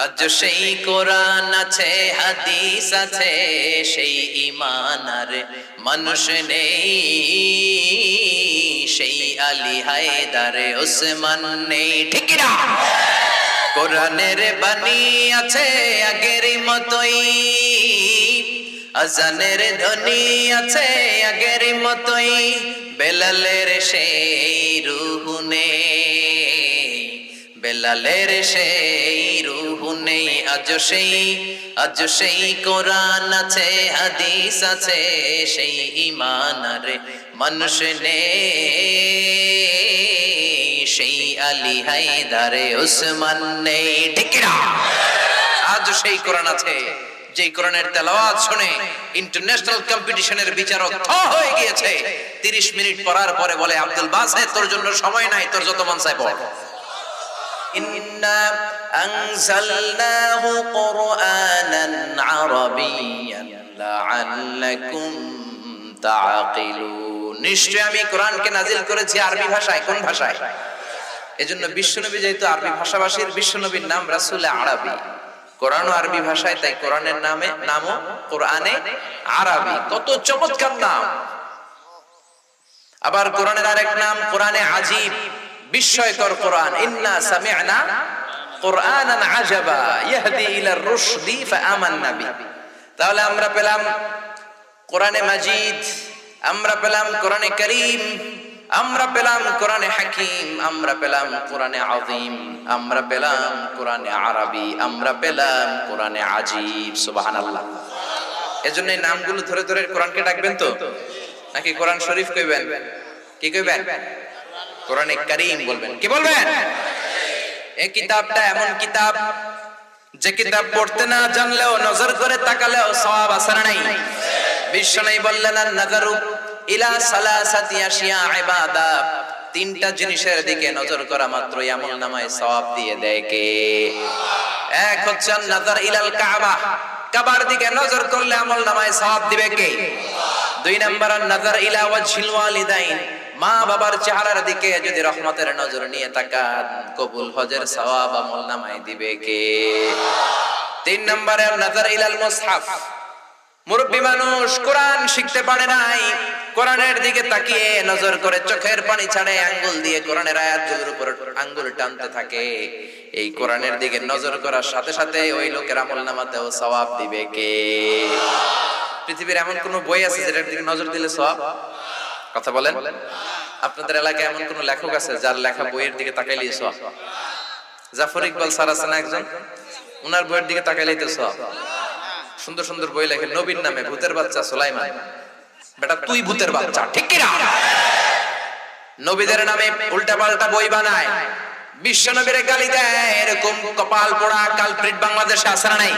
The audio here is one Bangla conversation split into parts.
আজ সেই কোরআন আছে, হাদিস আছে, সেই ঈমান আর মানুষ নেই, সেই আলী হায়দার ওসমান নেই, ঠিক না? কোরআনের বাণী আছে আগের মতোই, আজানের ধ্বনি আছে আগের মতোই, বেলালের সেই রূহ নেই, বেলালের সেই রূহ নেই। আজ সেই কোরআন আছে, হাদিস আছে, সেই ঈমান আর মানুষ নেই, সেই আলী হায়দারে ওসমান নেই, ঠিক না? আজ সেই কোরআন আছে, যেই কোরআনের তেলাওয়াত শুনে ইন্টারন্যাশনাল কম্পিটিশনের বিচারক থ হয়ে গিয়েছে। 30 মিনিট পড়ার পরে বলে, আব্দুল বাসেত তোর জন্য সময় নাই, তোর যত মন চায় পড়। ইন্না আনজালনাহু কুরআনান আরাবিয়্যান লাআল্লাকুম তাআকিলুন। নিশ্চয় আমি কোরআনকে নাজিল করেছি আরবি ভাষায়। কোন ভাষায়? এজন্য বিশ্বনবী যেহেতু আরবি ভাষাভাষীর, বিশ্বনবীর নাম রাসূলে আরবি, কোরআনও আরবি ভাষায়, তাই কোরআনের নামও কোরআনে আরবি। কত চমৎকার নাম! আবার কোরআনের আরেক নাম কোরআনে আজীব, বিস্ময়কর কোরআন। ইন্না সামি'না কুরআনান আজাবা ইয়াহদি ইলার রুশদি ফাআমান্না বি। তাহলে আমরা পেলাম কোরআনে মাজিদ, আমরা পেলাম কোরআনে কারীম, আমরা পেলাম কোরআনে হাকিম, আমরা পেলাম কোরআনে আযীম, আমরা পেলাম কোরআনে আরবি, আমরা পেলাম কোরআনে আজীব। সুবহানাল্লাহ। এজন্য এই নামগুলো ধরে ধরে কোরআনকে ডাকবেন তো, নাকি কোরআন শরীফ কইবেন? কি কইবেন? কোরআনে কারীম বলবেন। কি বলবেন? এই কিতাবটা এমন কিতাব, যে কিতাব পড়তে না জানলেও নজর করে তাকালেও সওয়াব আছে না নাই? বিশ্বনবী বললেন, আন-নাযারু ইলা সালাসাতি আশিয়া ইবাদা, তিনটা জিনিসের দিকে নজর করা মাত্রই আমলনামায় সওয়াব দিয়ে দেয় কে? এক হচ্ছে আন-নাযার ইলাল কাবা, কাবার দিকে নজর করলে আমলনামায় সওয়াব দিবে কে? দুই নাম্বার আন-নাযার ইলা ওয়াজহিল ওয়ালিদাইন, মা বাবার চেহারার দিকে যদি রহমতের নজর নিয়ে তাকান, কবুল হজের সওয়াব আমলনামায় দিবে কে? তিন নম্বরে আন-নাযার ইলাল মুসহাফ, মুরব্বী মানুষ কোরআন শিখতে পারে নাই, কোরআনের দিকে তাকিয়ে নজর করে চোখের পানি ছাড়ে আঙ্গুল দিয়ে কোরআনের আয়াতগুলোর উপর আঙ্গুল টানতে থাকে। এই কোরআনের দিকে নজর করার সাথে সাথে ওই লোকের আমলনামাতেও সওয়াব দিবে কে? পৃথিবীর এমন কোন বই আছে যেটার দিকে নজর দিলে সওয়াব? কথা বলেন। আপনাদের এলাকায় এমন কোন লেখক আছে যার লেখা বইয়ের দিকে তাকাইলেই সওয়াব? জাফর ইকবাল স্যার আছেন একজন, উনার বইয়ের দিকে তাকাইলেই তো সওয়াব। সুন্দর সুন্দর বই লেখে, নবীর নামে ভূতের বাচ্চা সুলাইমান, বেটা তুই ভূতের বাচ্চা, ঠিক কি না? নবীদের নামে উল্টা পাল্টা বই বানায়, বিশ্ব নবীরে গালি দেয়, এরকম কপাল পোড়া কালপ্রিট বাংলাদেশে আছে না নাই?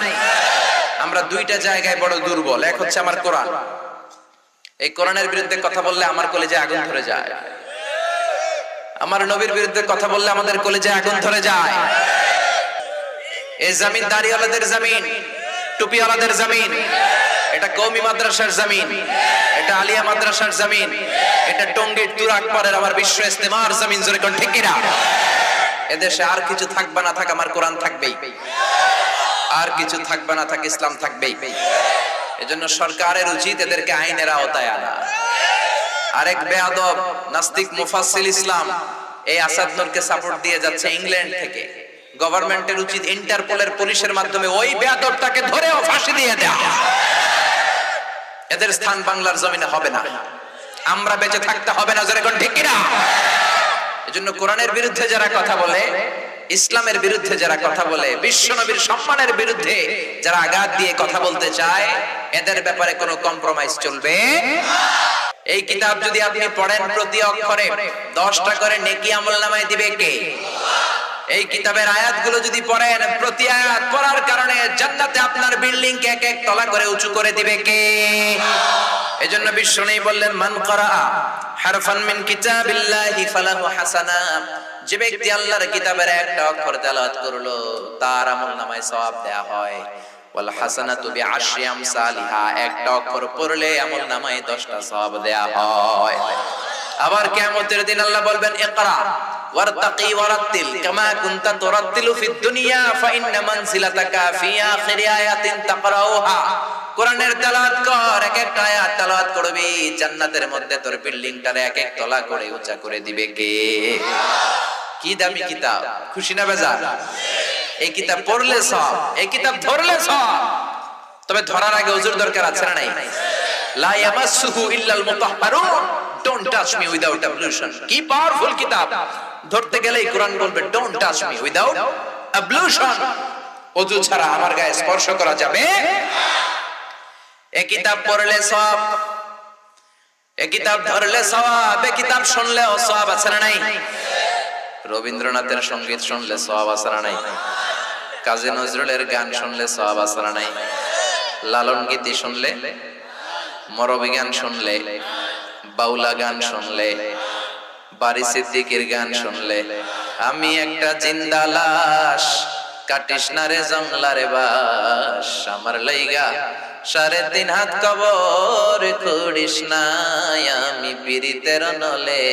আমরা দুইটা জায়গায় বড় দুর্বল। এক হচ্ছে আমার কোরআন, এই কোরআনের বিরুদ্ধে কথা বললে আমার কলেজে আগুন ধরে যায়। আমার নবীর বিরুদ্ধে কথা বললে আমাদের কলেজে আগুন ধরে যায়। এই জমিন দাড়িওয়ালাদের জমিন, টুপিওয়ালাদের জমিন, এটা কওমি মাদ্রাসার জমিন, এটা আলিয়া মাদ্রাসার জমিন, এটা টঙ্গীর তুরাগপাড়ের আমার বিশ্ব ইস্তেমার জমিন। জোরে কোন ঠিক কিনা? এদেশে আর কিছু থাকবে না থাক, আমার কোরআন থাকবেই। আর কিছু থাকবে না থাক, ইসলাম থাকবেই। এজন্য সরকারের উচিত এদেরকে আইনের আওতায় আনা। আরেক বেয়াদব নাস্তিক মুফাসসিল ইসলাম এই আসাদ নূরকে সাপোর্ট দিয়ে যাচ্ছে ইংল্যান্ড থেকে। গভর্নমেন্টের উচিত ইন্টারপোলের পুলিশের মাধ্যমে ওই বেয়াদবটাকে ধরেও ফাঁসি দিয়ে দেয়া। এদের স্থান বাংলার জমিনে হবে না, আমরা বেঁচে থাকতে হবে না। জোরে কোন ঠিক কিনা? এজন্য কোরআনের বিরুদ্ধে যারা কথা বলে, ইসলামের বিরুদ্ধে যারা কথা বলে, বিশ্ব নবীর সম্মানের বিরুদ্ধে যারা আঘাত দিয়ে কথা বলতে চায়, এদের ব্যাপারে কোনো কম্প্রোমাইজ চলবে না। এই কিতাব যদি আপনি পড়েন, প্রতি অক্ষরে 10টা করে নেকি আমলনামায় দিবে কে? এই কিতাবের আয়াতগুলো যদি পড়েন, প্রতি আয়াত পড়ার কারণে জান্নাতে আপনার বিল্ডিং কে এক এক তলা করে উঁচু করে দিবে কে? এজন্য বিশ্বনবী বললেন, মান ক্বারা হারফান মিন কিতাবিল্লাহি ফালাহু হাসানা, যে ব্যক্তি আল্লাহর কিতাবের একটা অক্ষর তেলাওয়াত করলো তার আমলনামায় সওয়াব দেয়া হয়। ওয়াল হাসানাতু বিআশরি আমসালিহা, একটা অক্ষর পড়লে আমলনামায় 10টা সওয়াব দেয়া হয়। আবার কিয়ামতের দিন আল্লাহ বলবেন, ইকরা ওয়ারতাকি ওয়ারাত্তিল কামা কুনতা তুরাত্তিলু ফিদ দুনিয়া ফাইন্না মানজিলাতাকা ফি আখিরি আয়াতিন তাকরাউহা। কোরআনের তেলাওয়াত কর, এক একটা আয়াত তেলাওয়াত করবি, জান্নাতের মধ্যে তোর বিল্ডিংটারে এক এক তলা করে উঁচা করে দিবে কে? কি দামি কিতাব, খুশি না বেজার? এই কিতাব পড়লে সব, এই কিতাব ধরলে সব। তবে ধরার আগে ওযুর দরকার আছে না নাই? লা ইয়ামাসসুহু ইল্লাল মুতাহহারুন, ডোন্ট টাচ মি উইদাউট অ্যাবলুশন। কি পাওয়ারফুল কিতাব! ধরতে গেলেই কোরআন বলবে ডোন্ট টাচ মি উইদাউট অ্যাবলুশন। ওযু ছাড়া আমার গায়ে স্পর্শ করা যাবে না। এই কিতাব পড়লে সব, এই কিতাব ধরলে সওয়াব, এই কিতাব শুনলেও সওয়াব আছে না নাই? রবীন্দ্রনাথের সঙ্গীত শুনলে সওয়াব আছে না নাই? কাজী নজরুলের গান শুনলে সওয়াব আছে না নাই? লালন গীতি শুনলে, মরবী গান শুনলে, বাউলা গান শুনলে, বারি সিদ্দিকীর গান শুনলে, আমি একটা জিন্দা লাশ, কাটিস না রে জংলারে বাস, আমার লাইগা 3.5 হাত কবর করিস না, আমি পীড়িতের নলে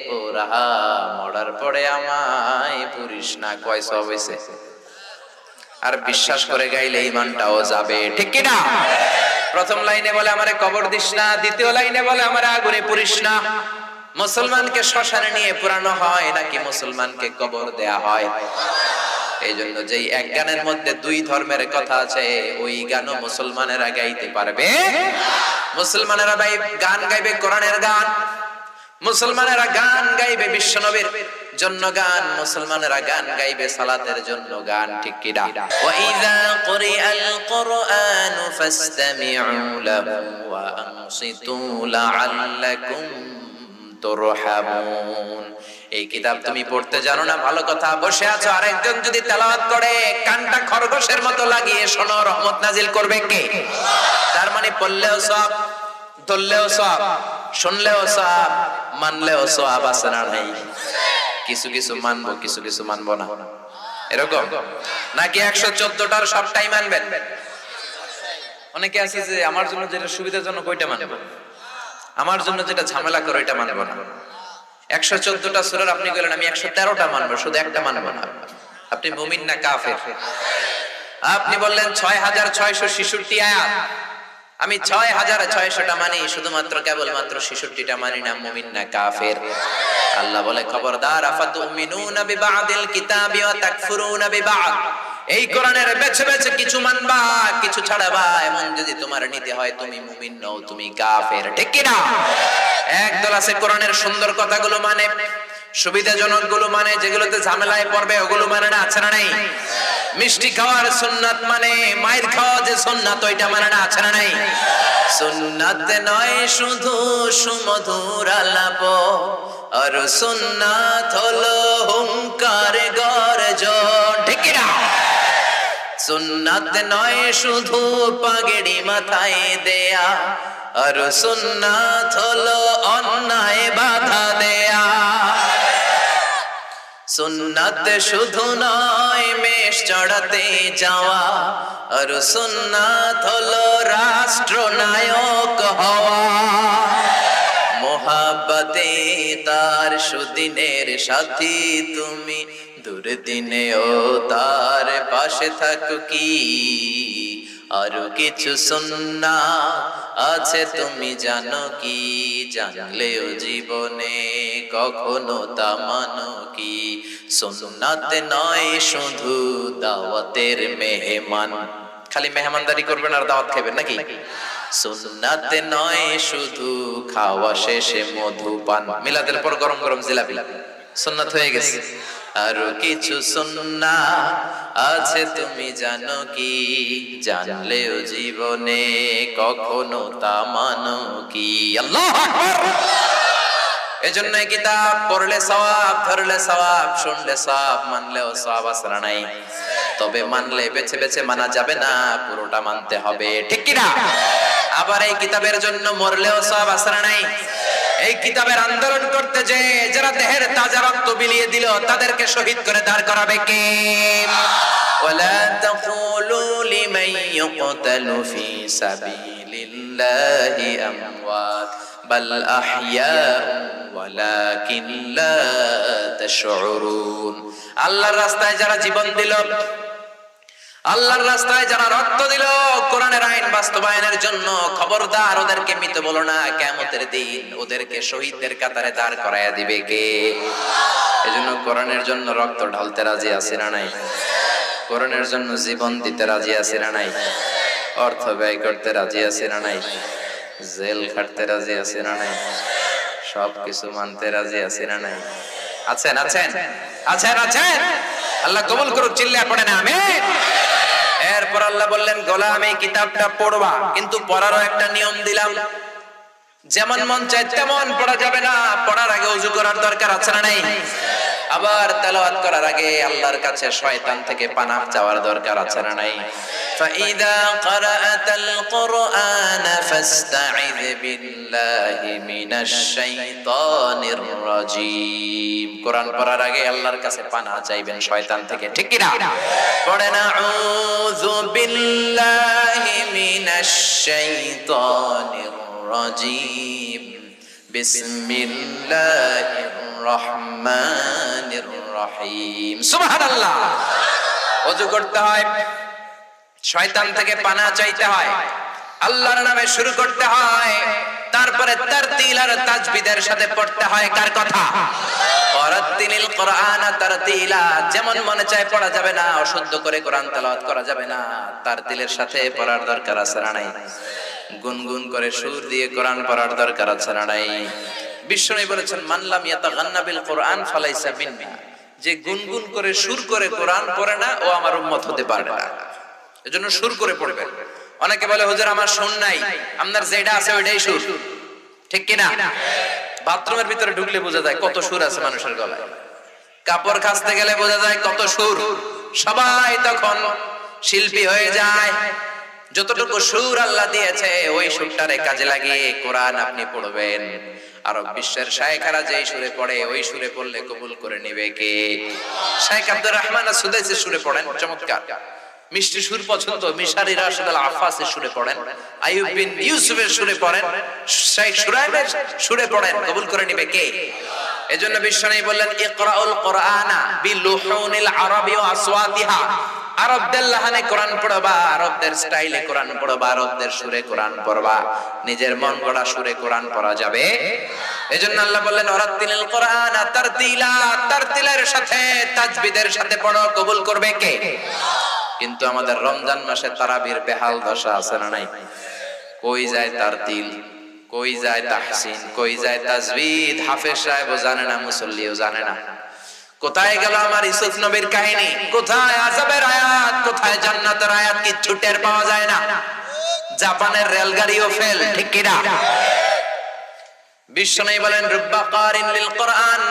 পোড়া, মরার পরে আমায় পুরিস না। কয় সব হইছে? আর বিশ্বাস করে গাইলে ঈমানটাও যাবে, ঠিক কি না? প্রথম লাইনে বলে আমারে কবর দিস না, দ্বিতীয় লাইনে বলে আমারে আগুনে পুরিস না। মুসলমানকে শ্মশানে নিয়ে পুরানো হয় নাকি মুসলমানকে কবর দেয়া হয়? এই জন্য যেই এক গানের মধ্যে দুই ধর্মের কথা আছে, ওই গানও মুসলমানেরা গাইতে পারবে। মুসলমানেরা গান গাইবে কোরআনের গান, মুসলমানেরা গান গাইবে বিশ্বনবীর জন্য গান, মুসলমানেরা গান গাইবে সালাতের জন্য গান, ঠিক কি না? ওয়া ইযা কুরিআল কুরআনু ফাসতামিউ লাহু ওয়া আনসিতু লাআল্লাকুম তুরহামুন। এই কিতাব তুমি পড়তে জানো না, ভালো কথা। বসে আছো, আরেকজন যদি তেলাওয়াত করে কানটা খরগোশের মতো লাগিয়ে শোনো, রহমত নাজিল করবে কে? তার মানে পড়লেও সব, ধরলেও সব, শুনলেও সব, মানলেও সব আছে না নাই? কিছু কিছু মানবো, কিছু কিছু মানবো না, এরকম নাকি 114টার সবটাই মানবেন? অনেকে আছে যে আমার জন্য যেটা সুবিধাজনক ওইটা মানবো, আমার জন্য যেটা ঝামেলা করে ওইটা মানবো না। 114টা সূরার আপনি বলেন আমি 113টা মানবো, শুধু একটা মানবো না। আপনি মুমিন না কাফের? আপনি বললেন 6666 আয়াত, আমি 6600টা মানি, শুধুমাত্র কেবলমাত্র 66টা মানি না, মুমিন না কাফের? আল্লাহ বলে খবরদার, আফাতুমিনুনা বিবাদিল কিতাবি ওয়া তাকফুরুনা বিবাদ। এই কোরআনের বেছে বেছে কিছু মানবা, কিছু ছাড়বা, এমন যদি তোমার নীতি হয় তুমি মুমিন নও, তুমি কাফের, ঠিক কি না? একদল আছে কোরআনের সুন্দর কথাগুলো মানে, সুবিধাজনক গুলো মানে, যেগুলোতে ঝামেলায় পড়বে ওগুলো মানে না, আছে না নাই? মিষ্টি খাওয়ার সুন্নাত মানে, মাইর খাওয়া যে সুন্নাত ওইটা মানে না, আছে না নাই? সুন্নাত নয় শুধু সুমধুর আলাপ, আর সুন্নাত হলো হুঙ্কার গর্জন, ঠিক কি না? সুন্নাত নয় শুধু পাগড়ি মাথায় দেয়া, আর সুন্নাত হলো অন্যায় বাধা দেয়া। সুন্নাত শুধু নয় মেষ চড়াতে যাওয়া, আর সুন্নাত হলো রাষ্ট্রনায়ক হওয়া। মোহাব্বতে তার সুদিনের সাথী তুমি, দুর্দিনেও তার পাশে থাকো কি? আরো কিছু সুন্নাত আছে তুমি জানো কি? জানলেও জীবনে কখনো তা মানো কি? সুন্নাত নয় শুধু দাওয়াতের মেহমান, খালি মেহমানদারি করবেন আর দাওয়াত খাবেন নাকি? সুন্নাত নয় শুধু খাওয়া শেষে মধুপান, মিলাদের পর গরম গরম জিলাপি সুন্নাত হয়ে গেছে। আরো কিছু সুন্নাত আছে তুমি জানো কি? জানলেও জীবনে কখনো তা মানো কি? আল্লাহু আকবার। এজন্য কিতাব পড়লে সওয়াব, ধরলে সওয়াব, শুনলে সওয়াব, মানলেও সওয়াব আছে না নাই? তবে মানলে বেছে বেছে মানা যাবে না, পুরোটা মানতে হবে, ঠিক কি না? আবার এই কিতাবের জন্য মরলেও সওয়াব আছে না নাই? এই কিতাবের আন্দোলন করতে যে যারা দেহের তাজা রক্ত বিলিয়ে দিল তাদেরকে শহীদ করে দাঁড় করাবে কে? ওয়ালা তাকুলু লিমান ইউকতালু ফি সাবিলিল্লাহি আমওয়াত বাল আহইয়া ওয়ালাকিন লা তাশউরুন। আল্লাহর রাস্তায় যারা জীবন দিল, আল্লাহর রাস্তায় যারা রক্ত দিল কোরআনের আইন বাস্তবায়নের জন্য, খবরদার ওদেরকে মৃত বলো না। কিয়ামতের দিন ওদেরকে শহীদদের কাতারে দাঁড় করায়া দিবে কে? এজন্য কোরআনের জন্য রক্ত ঢালতে রাজি আছি না নাই? কোরআনের জন্য জীবন দিতে রাজি আছি না নাই? অর্থ ব্যয় করতে রাজি আছি না নাই? জেল খাটতে রাজি আছি না নাই? সবকিছু মানতে রাজি আছি না নাই? আছেন আছেন আছেন আছেন? আল্লাহ কবুল করুক, চিল্লায় পড়েন আমিন। এরপর আল্লাহ বললেন, গোলাম এই কিতাবটা পড়বা, কিন্তু পড়ারও একটা নিয়ম দিলাম। যেমন মন চায় তেমন পড়া যাবে না। পড়ার আগে ওযু করার দরকার আছে না নাই? আবার তেলাওয়াত করার আগে আল্লাহর কাছে শয়তান থেকে পানাহ চাওয়ার দরকার আছে না নাই? ফাইদা ক্বারাআতাল কুরআনা ফাসতাইয বিল্লাহি মিনাশ শাইতানির রাজীম। কোরআন পড়ার আগে আল্লাহর কাছে পানাহ চাইবেন শয়তান থেকে, ঠিক কি না? পড়েন আউযু বিল্লাহি মিনাশ শাইতানির রাজীম বিসমিল্লাহির রহমানির রহিম। সুবহানাল্লাহ। ওযু করতে হয়, শয়তান থেকে পানাহ চাইতে হয়, আল্লাহর নামে শুরু করতে হয়, তারপরে তারতিল আর তাজবিদের সাথে পড়তে হয়। কার কথা? ওয়ারাত্তিলিল কুরআনা তারতিলা। যেমন মনে চায় পড়া যাবে না, অশুদ্ধ করে কোরআন তেলাওয়াত করা যাবে না। তারতিলের সাথে পড়ার দরকার আছে না নাই? গুনগুন করে সুর দিয়ে কোরআন পড়ার দরকার আছে না নাই? বিশ্বনবী বলেছেন, মান লাম ইয়াতাগান্না বিল কুরআন ফালাইসা মিন্না। যে গুনগুন করে সুর করে কোরআন পড়ে না, ও আমার উম্মত হতে পারে না। এজন্য সুর করে পড়বেন। অনেকে বলে, হুজুর আমার সুর নাই। আপনার যেটা আছে ওইটাই সুর, ঠিক কি না? বাথরুমের ভিতরে ঢুকলে বোঝা যায় কত সুর আছে মানুষের গলায়। কাপড় কাচতে গেলে বোঝা যায় কত সুর। সবাই তখন শিল্পী হয়ে যায়। যতটুকু সুর আল্লাহ দিয়েছে ওই সুরটারে কাজে লাগিয়ে কোরআন আপনি পড়বেন। আরব বিশ্বের শায়েখরা যেই সুরে পড়ে ওই সুরে পড়লে কবুল করে নেবে কে? শাইখ আব্দুর রহমান আস-সুদাইসির সুরে পড়েন, চমৎকার মিষ্টি সুর পছন্দ। মিশারি রাশিদ আল আফাসের সুরে পড়েন, আইয়ুব বিন ইউসুফের সুরে পড়েন, শাইখ শুরাইবের সুরে পড়েন, কবুল করে নেবে কে? এজন্য বিশ্বনবী বললেন, ইকরাউল কুরআনা বিলুহুনিল আরাবি ওয়া আসওয়াতিহা। আরবদের লাহানে কোরআন পড়বা, আরবদের স্টাইলে কোরআন পড়বা, আরবদের সুরে কোরআন পড়বা। নিজের মন গড়া সুরে কোরআন পড়া যাবে? এজন্য আল্লাহ বললেন, ওয়ারাত্তিলিল কুরআনা তারতিলা। তারতিলের সাথে তাজবিদের সাথে পড়ো, কবুল করবে কে? কিন্তু আমাদের রমজান মাসে তারাবির বেহাল দশা আছে না নাই? কই যায় তারতিল, কই যায় তাহসিন, কই যায় তাজবিদ? হাফেজ সাহেবও জানে না, মুসল্লিও জানে না। কোথায় গেল আমার ইউসুফ নবীর কাহিনী? কোথায় আযাবের আয়াত, কোথায় জান্নাতের আয়াত? কিচ্ছু টের পাওয়া যায় না। জাপানের রেলগাড়িও ফেল, ঠিক কি না? বিশ্বনবী বলেন, রুব্বা কারিন লিল কুরআন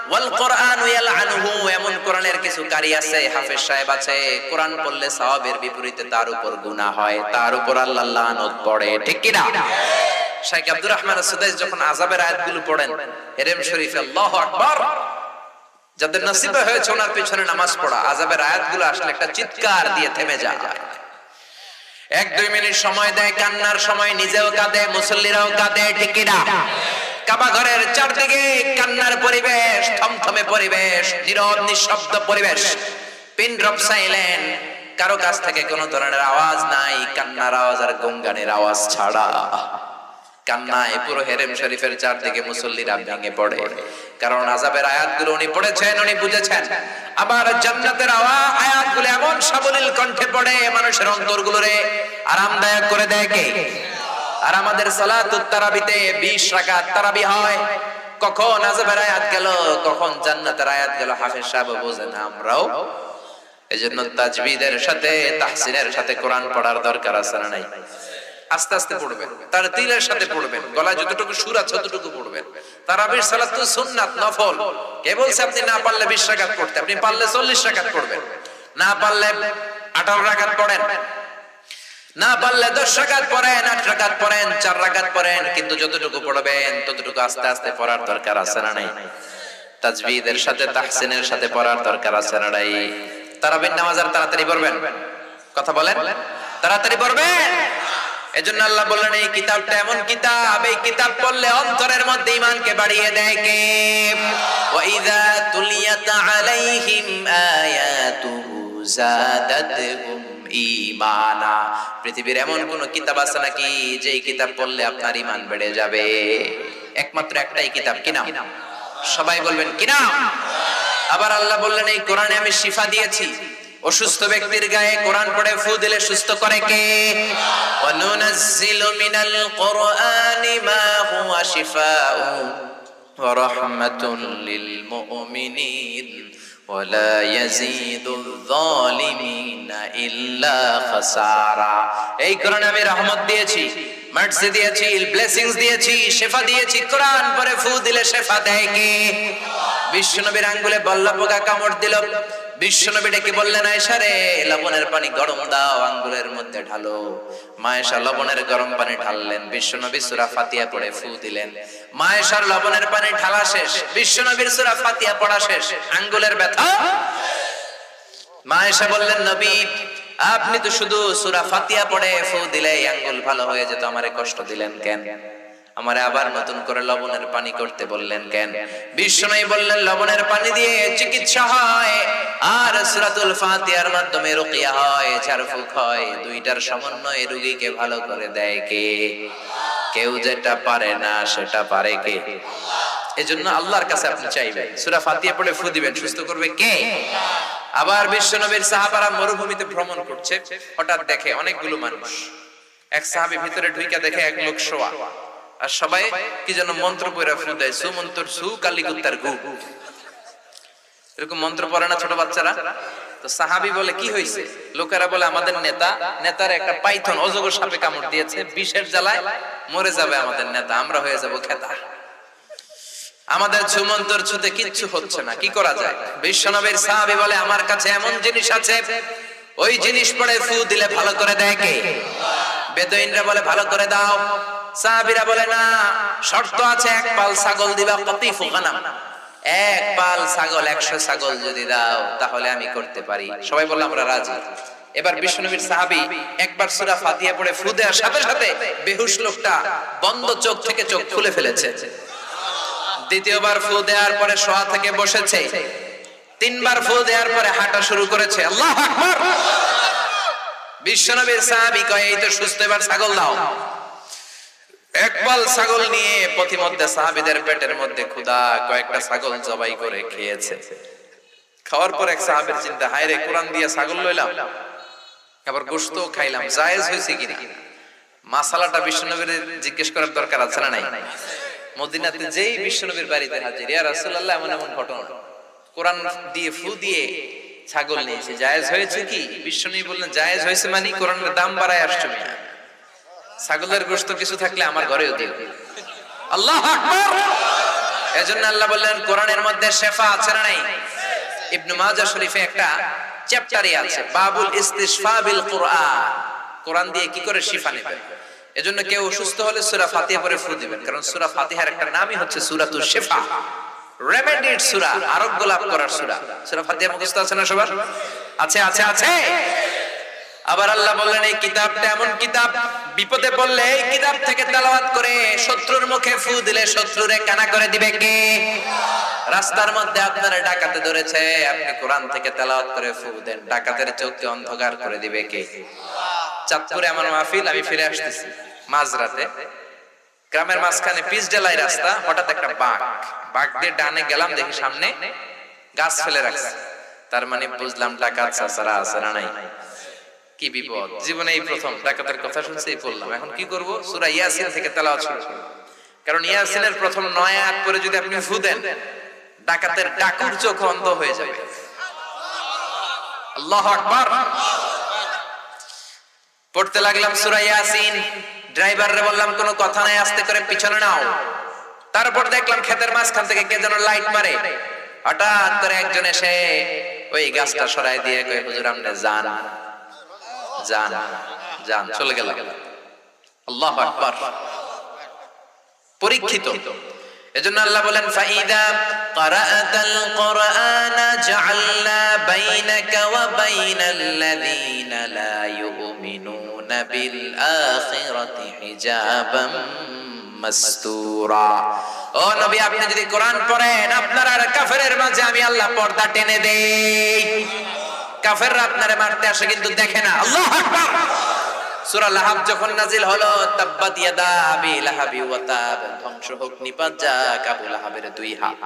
ওয়াল কুরআনু ইয়ালআনুহু। এমন কোরআনের কিছু কারি আছে, হাফেজ সাহেব আছে, কোরআন পড়লে সওয়াবের বিপরীতে তার উপর গুনাহ হয়, তার উপর আল্লাহর লানত পড়ে, ঠিক কি না? শাইখ আব্দুর রহমান আস-সুদাইস যখন আযাবের আয়াতগুলো পড়েন হেরেম শরীফে, আল্লাহু আকবার, যাদের নসিবে হয়েছে ওনার পিছনে নামাজ পড়া, আযাবের আয়াতগুলো আসলে একটা চিৎকার দিয়ে থেমে যায়। 1-2 মিনিট সময় দেয়, কান্নার সময় নিজেও কাঁদে, মুসল্লিরাও কাঁদে, ঠিক কি না? কাবা ঘরের চারদিকে কান্নার পরিবেশ, থমথমে পরিবেশ, নীরব নিঃশব্দ পরিবেশ, পিন ড্রপ সাইলেন্ট। কারো কাছ থেকে কোনো ধরনের আওয়াজ নাই, কান্নার আওয়াজ আর গঙ্গানের আওয়াজ ছাড়া। কান্নায় পুরো হেরেম শরীফের চারদিকে মুসল্লিরা ভেঙে পড়ে, কারণ আযাবের আয়াতগুলো উনি পড়েছেন, উনি বুঝেছেন। আবার জান্নাতের আয়াতগুলো এমন সাবলীল কণ্ঠে পড়ে, মানুষের অন্তরগুলোরে আরামদায়ক করে দেয় কে? আর আমাদের সালাতুত তারাবিতে 20 রাকাত তারাবি হয়। কখন আযাবের আয়াত গেল, কখন জান্নাতের আয়াত গেল, হাফেজ সাহেব বোঝে না, আমরাও। এজন্য তাজবিদের সাথে তাহসিনের সাথে কোরআন পড়ার দরকার আছে না নাই? আস্তে আস্তে পড়বেন, তারতিলের সাথে পড়বেন, গলায় যতটুকু সুর আছে ততটুকু পড়বেন। তারাবির সালাত তো সুন্নাত, নফল। কে বলছে আপনি না পারলে 20 রাকাত পড়তে? আপনি পারলে 40 রাকাত পড়বেন, না পারলে 18 রাকাত পড়েন, না পারলে 10 রাকাত পড়েন, 8 রাকাত পড়েন, 4 রাকাত পড়েন, কিন্তু যতটুকু পড়বেন ততটুকু আস্তে আস্তে পড়ার দরকার আছে না নাই? তাজবিদের সাথে তাহসিনের সাথে পড়ার দরকার আছে না নাই? তারাবির নামাজ আর তাড়াতাড়ি পড়বেন, কথা বলেন, তাড়াতাড়ি পড়বেন। এজন্য আল্লাহ বললেন এই কিতাবটা এমন কিতাব, এই কিতাব পড়লে অন্তরের মধ্যে ঈমানকে বাড়িয়ে দেয় কে? ওয়া ইযা তুলিয়াত আলাইহিম আয়াতুহু যাদাতহুম ঈমানা। পৃথিবীর এমন কোন কিতাব আছে নাকি যেই কিতাব পড়লে আপনার ঈমান বেড়ে যাবে? একমাত্র একটাই কিতাব, কি নাম? সবাই বলবেন কি নাম? আবার আল্লাহ বললেন এই কোরআনে আমি শিফা দিয়েছি। অসুস্থ ব্যক্তির গায়ে কোরআন পড়ে ফু দিলে সুস্থ করে কে? ওয়া নুনাজ্জিলু মিনাল কুরআনি মা হুয়া শিফাউন ওয়া রাহমাতুল লিল মুমিনিন ওয়া লা ইয়াজিদুয যালিমিনা ইল্লা খাসারা। এই কোরআনে আমি রহমত দিয়েছি, মার্সি দিয়েছি, ব্লেসিংস দিয়েছি, শেফা দিয়েছি। কোরআন পড়ে ফু দিলে শেফা দেয় কে? বিশ্বনবীর আঙ্গুলে বল্লা পোকা কামড় দিল, বিশ্বনবী ডেকে বললেন আয়েশা রে, লবণের পানি গরম দাও, আঙ্গুলের মধ্যে ঢালো। মা আয়েশা লবণের গরম পানি ঢাললেন, বিশ্বনবী সূরা ফাতিহা পড়ে ফু দিলেন। মা আয়েশার লবণের পানি ঢালা শেষ, বিশ্বনবীর সূরা ফাতিহা পড়া শেষ, আঙ্গুলের ব্যথা। মা আয়েশা বললেন নবী আপনি তো শুধু সূরা ফাতিহা পড়ে ফু দিলে আঙ্গুল ভালো হয়ে যেত, আমারে কষ্ট দিলেন কেন? আমারে আবার নতুন করে লবণের পানি করতে বললেন কেন? বিশ্বনবী বললেন লবণের পানি দিয়ে চিকিৎসা হয় আর সূরাতুল ফাতিহার মাধ্যমে রুকিয়া হয়, ঝাড়ফুঁক হয়। দুইটার সমন্বয়ে রোগীকে ভালো করে দেয় কে? কেউ যেটা পারে না সেটা পারে কে? এজন্য আল্লাহর কাছে আপনি চাইবেন, সূরা ফাতিহা পড়ে ফু দিবেন, সুস্থ করবে কে? আবার বিশ্বনবীর সাহাবারা মরুভূমিতে ভ্রমণ করছে, হঠাৎ দেখে অনেকগুলো মানুষ। এক সাহাবী ভিতরে ঢুইকা দেখে এক লোক শোয়া, আর সবাই কি যেন মন্ত্র পড়ে ফু দেয়, সুমন্তর সু কালিকুত্তার গু, এরকম মন্ত্র পড়ে না ছোট বাচ্চারা? তো সাহাবী বলে কি হয়েছে? লোকেরা বলে আমাদের নেতার একটা পাইথন অজগর সাপে কামড় দিয়েছে, বিষের জ্বালায় মরে যাবে আমাদের নেতা, আমরা হয়ে যাব খেতা। আমাদের সুমন্তর ছুতে কিচ্ছু হচ্ছে না, কি করা যায়? বিশ্বনবীর সাহাবী বলে আমার কাছে এমন জিনিস আছে, ওই জিনিস পড়ে ফু দিলে ভালো করে দেয় কে? বেদুইনরা বলে ভালো করে দাও। সাহাবীরা বলে না, শর্ত আছে, এক পাল ছাগল দিবা, কতিফু গানাম, এক পাল ছাগল, 100 ছাগল যদি দাও তাহলে আমি করতে পারি। সবাই বলল আমরা রাজি। এবার বিশ্বনবীর সাহাবী একবার সূরা ফাতিহা পড়ে ফু দেওয়ার সাথে সাথে বেহুশ লোকটা বন্ধ চোখ থেকে চোখ খুলে ফেলেছে। দ্বিতীয়বার ফু দেওয়ার পরে শোয়া থেকে বসেছে, তিনবার ফু দেওয়ার পরে হাঁটা শুরু করেছে। আল্লাহু আকবার। বিশ্বনবীর সাহাবী কয় এই তো সুস্থ, এবার ছাগল দাও। একপাল ছাগল নিয়ে পথিমধ্যে সাহাবীদের পেটের মধ্যে ক্ষুধা, কয়েকটা ছাগল জবাই করে খেয়েছে। খাওয়ার পর এক সাহাবীর চিন্তা, হায় রে, কোরআন দিয়ে ছাগল লইলাম, আবার গোশত খাইলাম, জায়েজ হয়েছে কিনা? মাসালাটা বিশ্বনবীর জিজ্ঞেস করার দরকার আছে না নাই? মদিনাতে যেই বিশ্বনবীর বাড়িতে হাজির, ইয়া রাসূলুল্লাহ এমন এমন ঘটনা, কোরআন দিয়ে ফু দিয়ে ছাগল নিয়েছে, জায়েজ হয়েছে কি? বিশ্বনবী বললেন জায়েজ হয়েছে মানে কোরআনের দাম বাড়ায় আসছো মিয়া, ছাগলের গোশত কিছু থাকলে আমার ঘরেও দিও। আল্লাহু আকবার। এজন্য আল্লাহ বললেন কোরআনের মধ্যে শেফা আছে না নাই? ইবনে মাজাহ শরীফে একটা চ্যাপ্টারই আছে, বাবুল ইস্তিশফা বিল কুরআন, কোরআন দিয়ে কি করে শিফা নেবে। এজন্য কেউ অসুস্থ হলে সূরা ফাতিহা পড়ে ফু দিবেন, কারণ সূরা ফাতিহার একটা নামই হচ্ছে সূরাতুশ শিফা, রেমেডির সূরা, আরোগ্য লাভ করার সূরা। সূরা ফাতিহা মুখস্থ আছে না সবার? আছে আছে আছে। আবার আল্লাহ বললেন এই কিতাবটা এমন কিতাব, বিপদে পড়লে এই কিতাব থেকে তেলাওয়াত করে শত্রুর মুখে ফু দিলে শত্রুরে কানা করে দিবে কে? রাস্তার মধ্যে আপনারা ডাকাতে ধরেছে, আপনি কোরআন থেকে তেলাওয়াত করে ফু দেন, ডাকাতের চোখকে অন্ধকার করে দিবে কে? চাঁদপুরে আমার মাহফিল, আমি ফিরে আসতেছি মাঝরাতে, গ্রামের মাঝখানে পিচ ঢালাই রাস্তা, হঠাৎ একটা বাঘ দিয়ে ডানে গেলাম, দেখি সামনে গাছ ফেলে রাখছে। তার মানে বুঝলাম ডাকাত চাচারা আছে না নাই? কি বিপদ! জীবনে এই প্রথম ডাকাতের কথা শুনছি, পড়লাম। এখন কি করব? সূরা ইয়াসিন থেকে তেলাওয়াত শুরু করব, কারণ ইয়াসিনের প্রথম 9 আয়াত করে যদি আপনি ফু দেন, ডাকাতের ডাকুর চোখ অন্ধ হয়ে যাবে। আল্লাহু আকবার। পড়তে লাগলাম সূরা ইয়াসিন, ড্রাইভাররে বললাম কোনো কথা নাই, আস্তে করে পিছনে নাও। তারপর দেখলাম ক্ষেতের মাঝখান থেকে কে যেন লাইট মারে, হঠাৎ করে একজন এসে ওই গাছটা সরাই দিয়ে কয় হুজুর আপনি যান যান যান, চলে গেল। আল্লাহু আকবার। পরীক্ষিত এজন্য আল্লাহ বলেন ফাইদা ক্বারাআতাল কুরআনা জাআলনা বাইনাকা ওয়া বাইনাল্লাযীনা লা ইউমিনুনা বিল আখিরাতি হিজাবাম মাসতুরা। ও নবী, আপনি যদি কোরআন পড়েন, আপনার আর কাফেরের মাঝে আমি আল্লাহ পর্দা টেনে দেই। কাফেররা আপনারে মারতে আসে কিন্তু দেখে না। আল্লাহু আকবার। সূরা লাহাব যখন নাজিল হলো, তাব্বাত ইয়াদা আবি লাহাবি ওয়া তাব, ধ্বংস হোক নিপাত যাক আবু লাহাবের দুই হাত।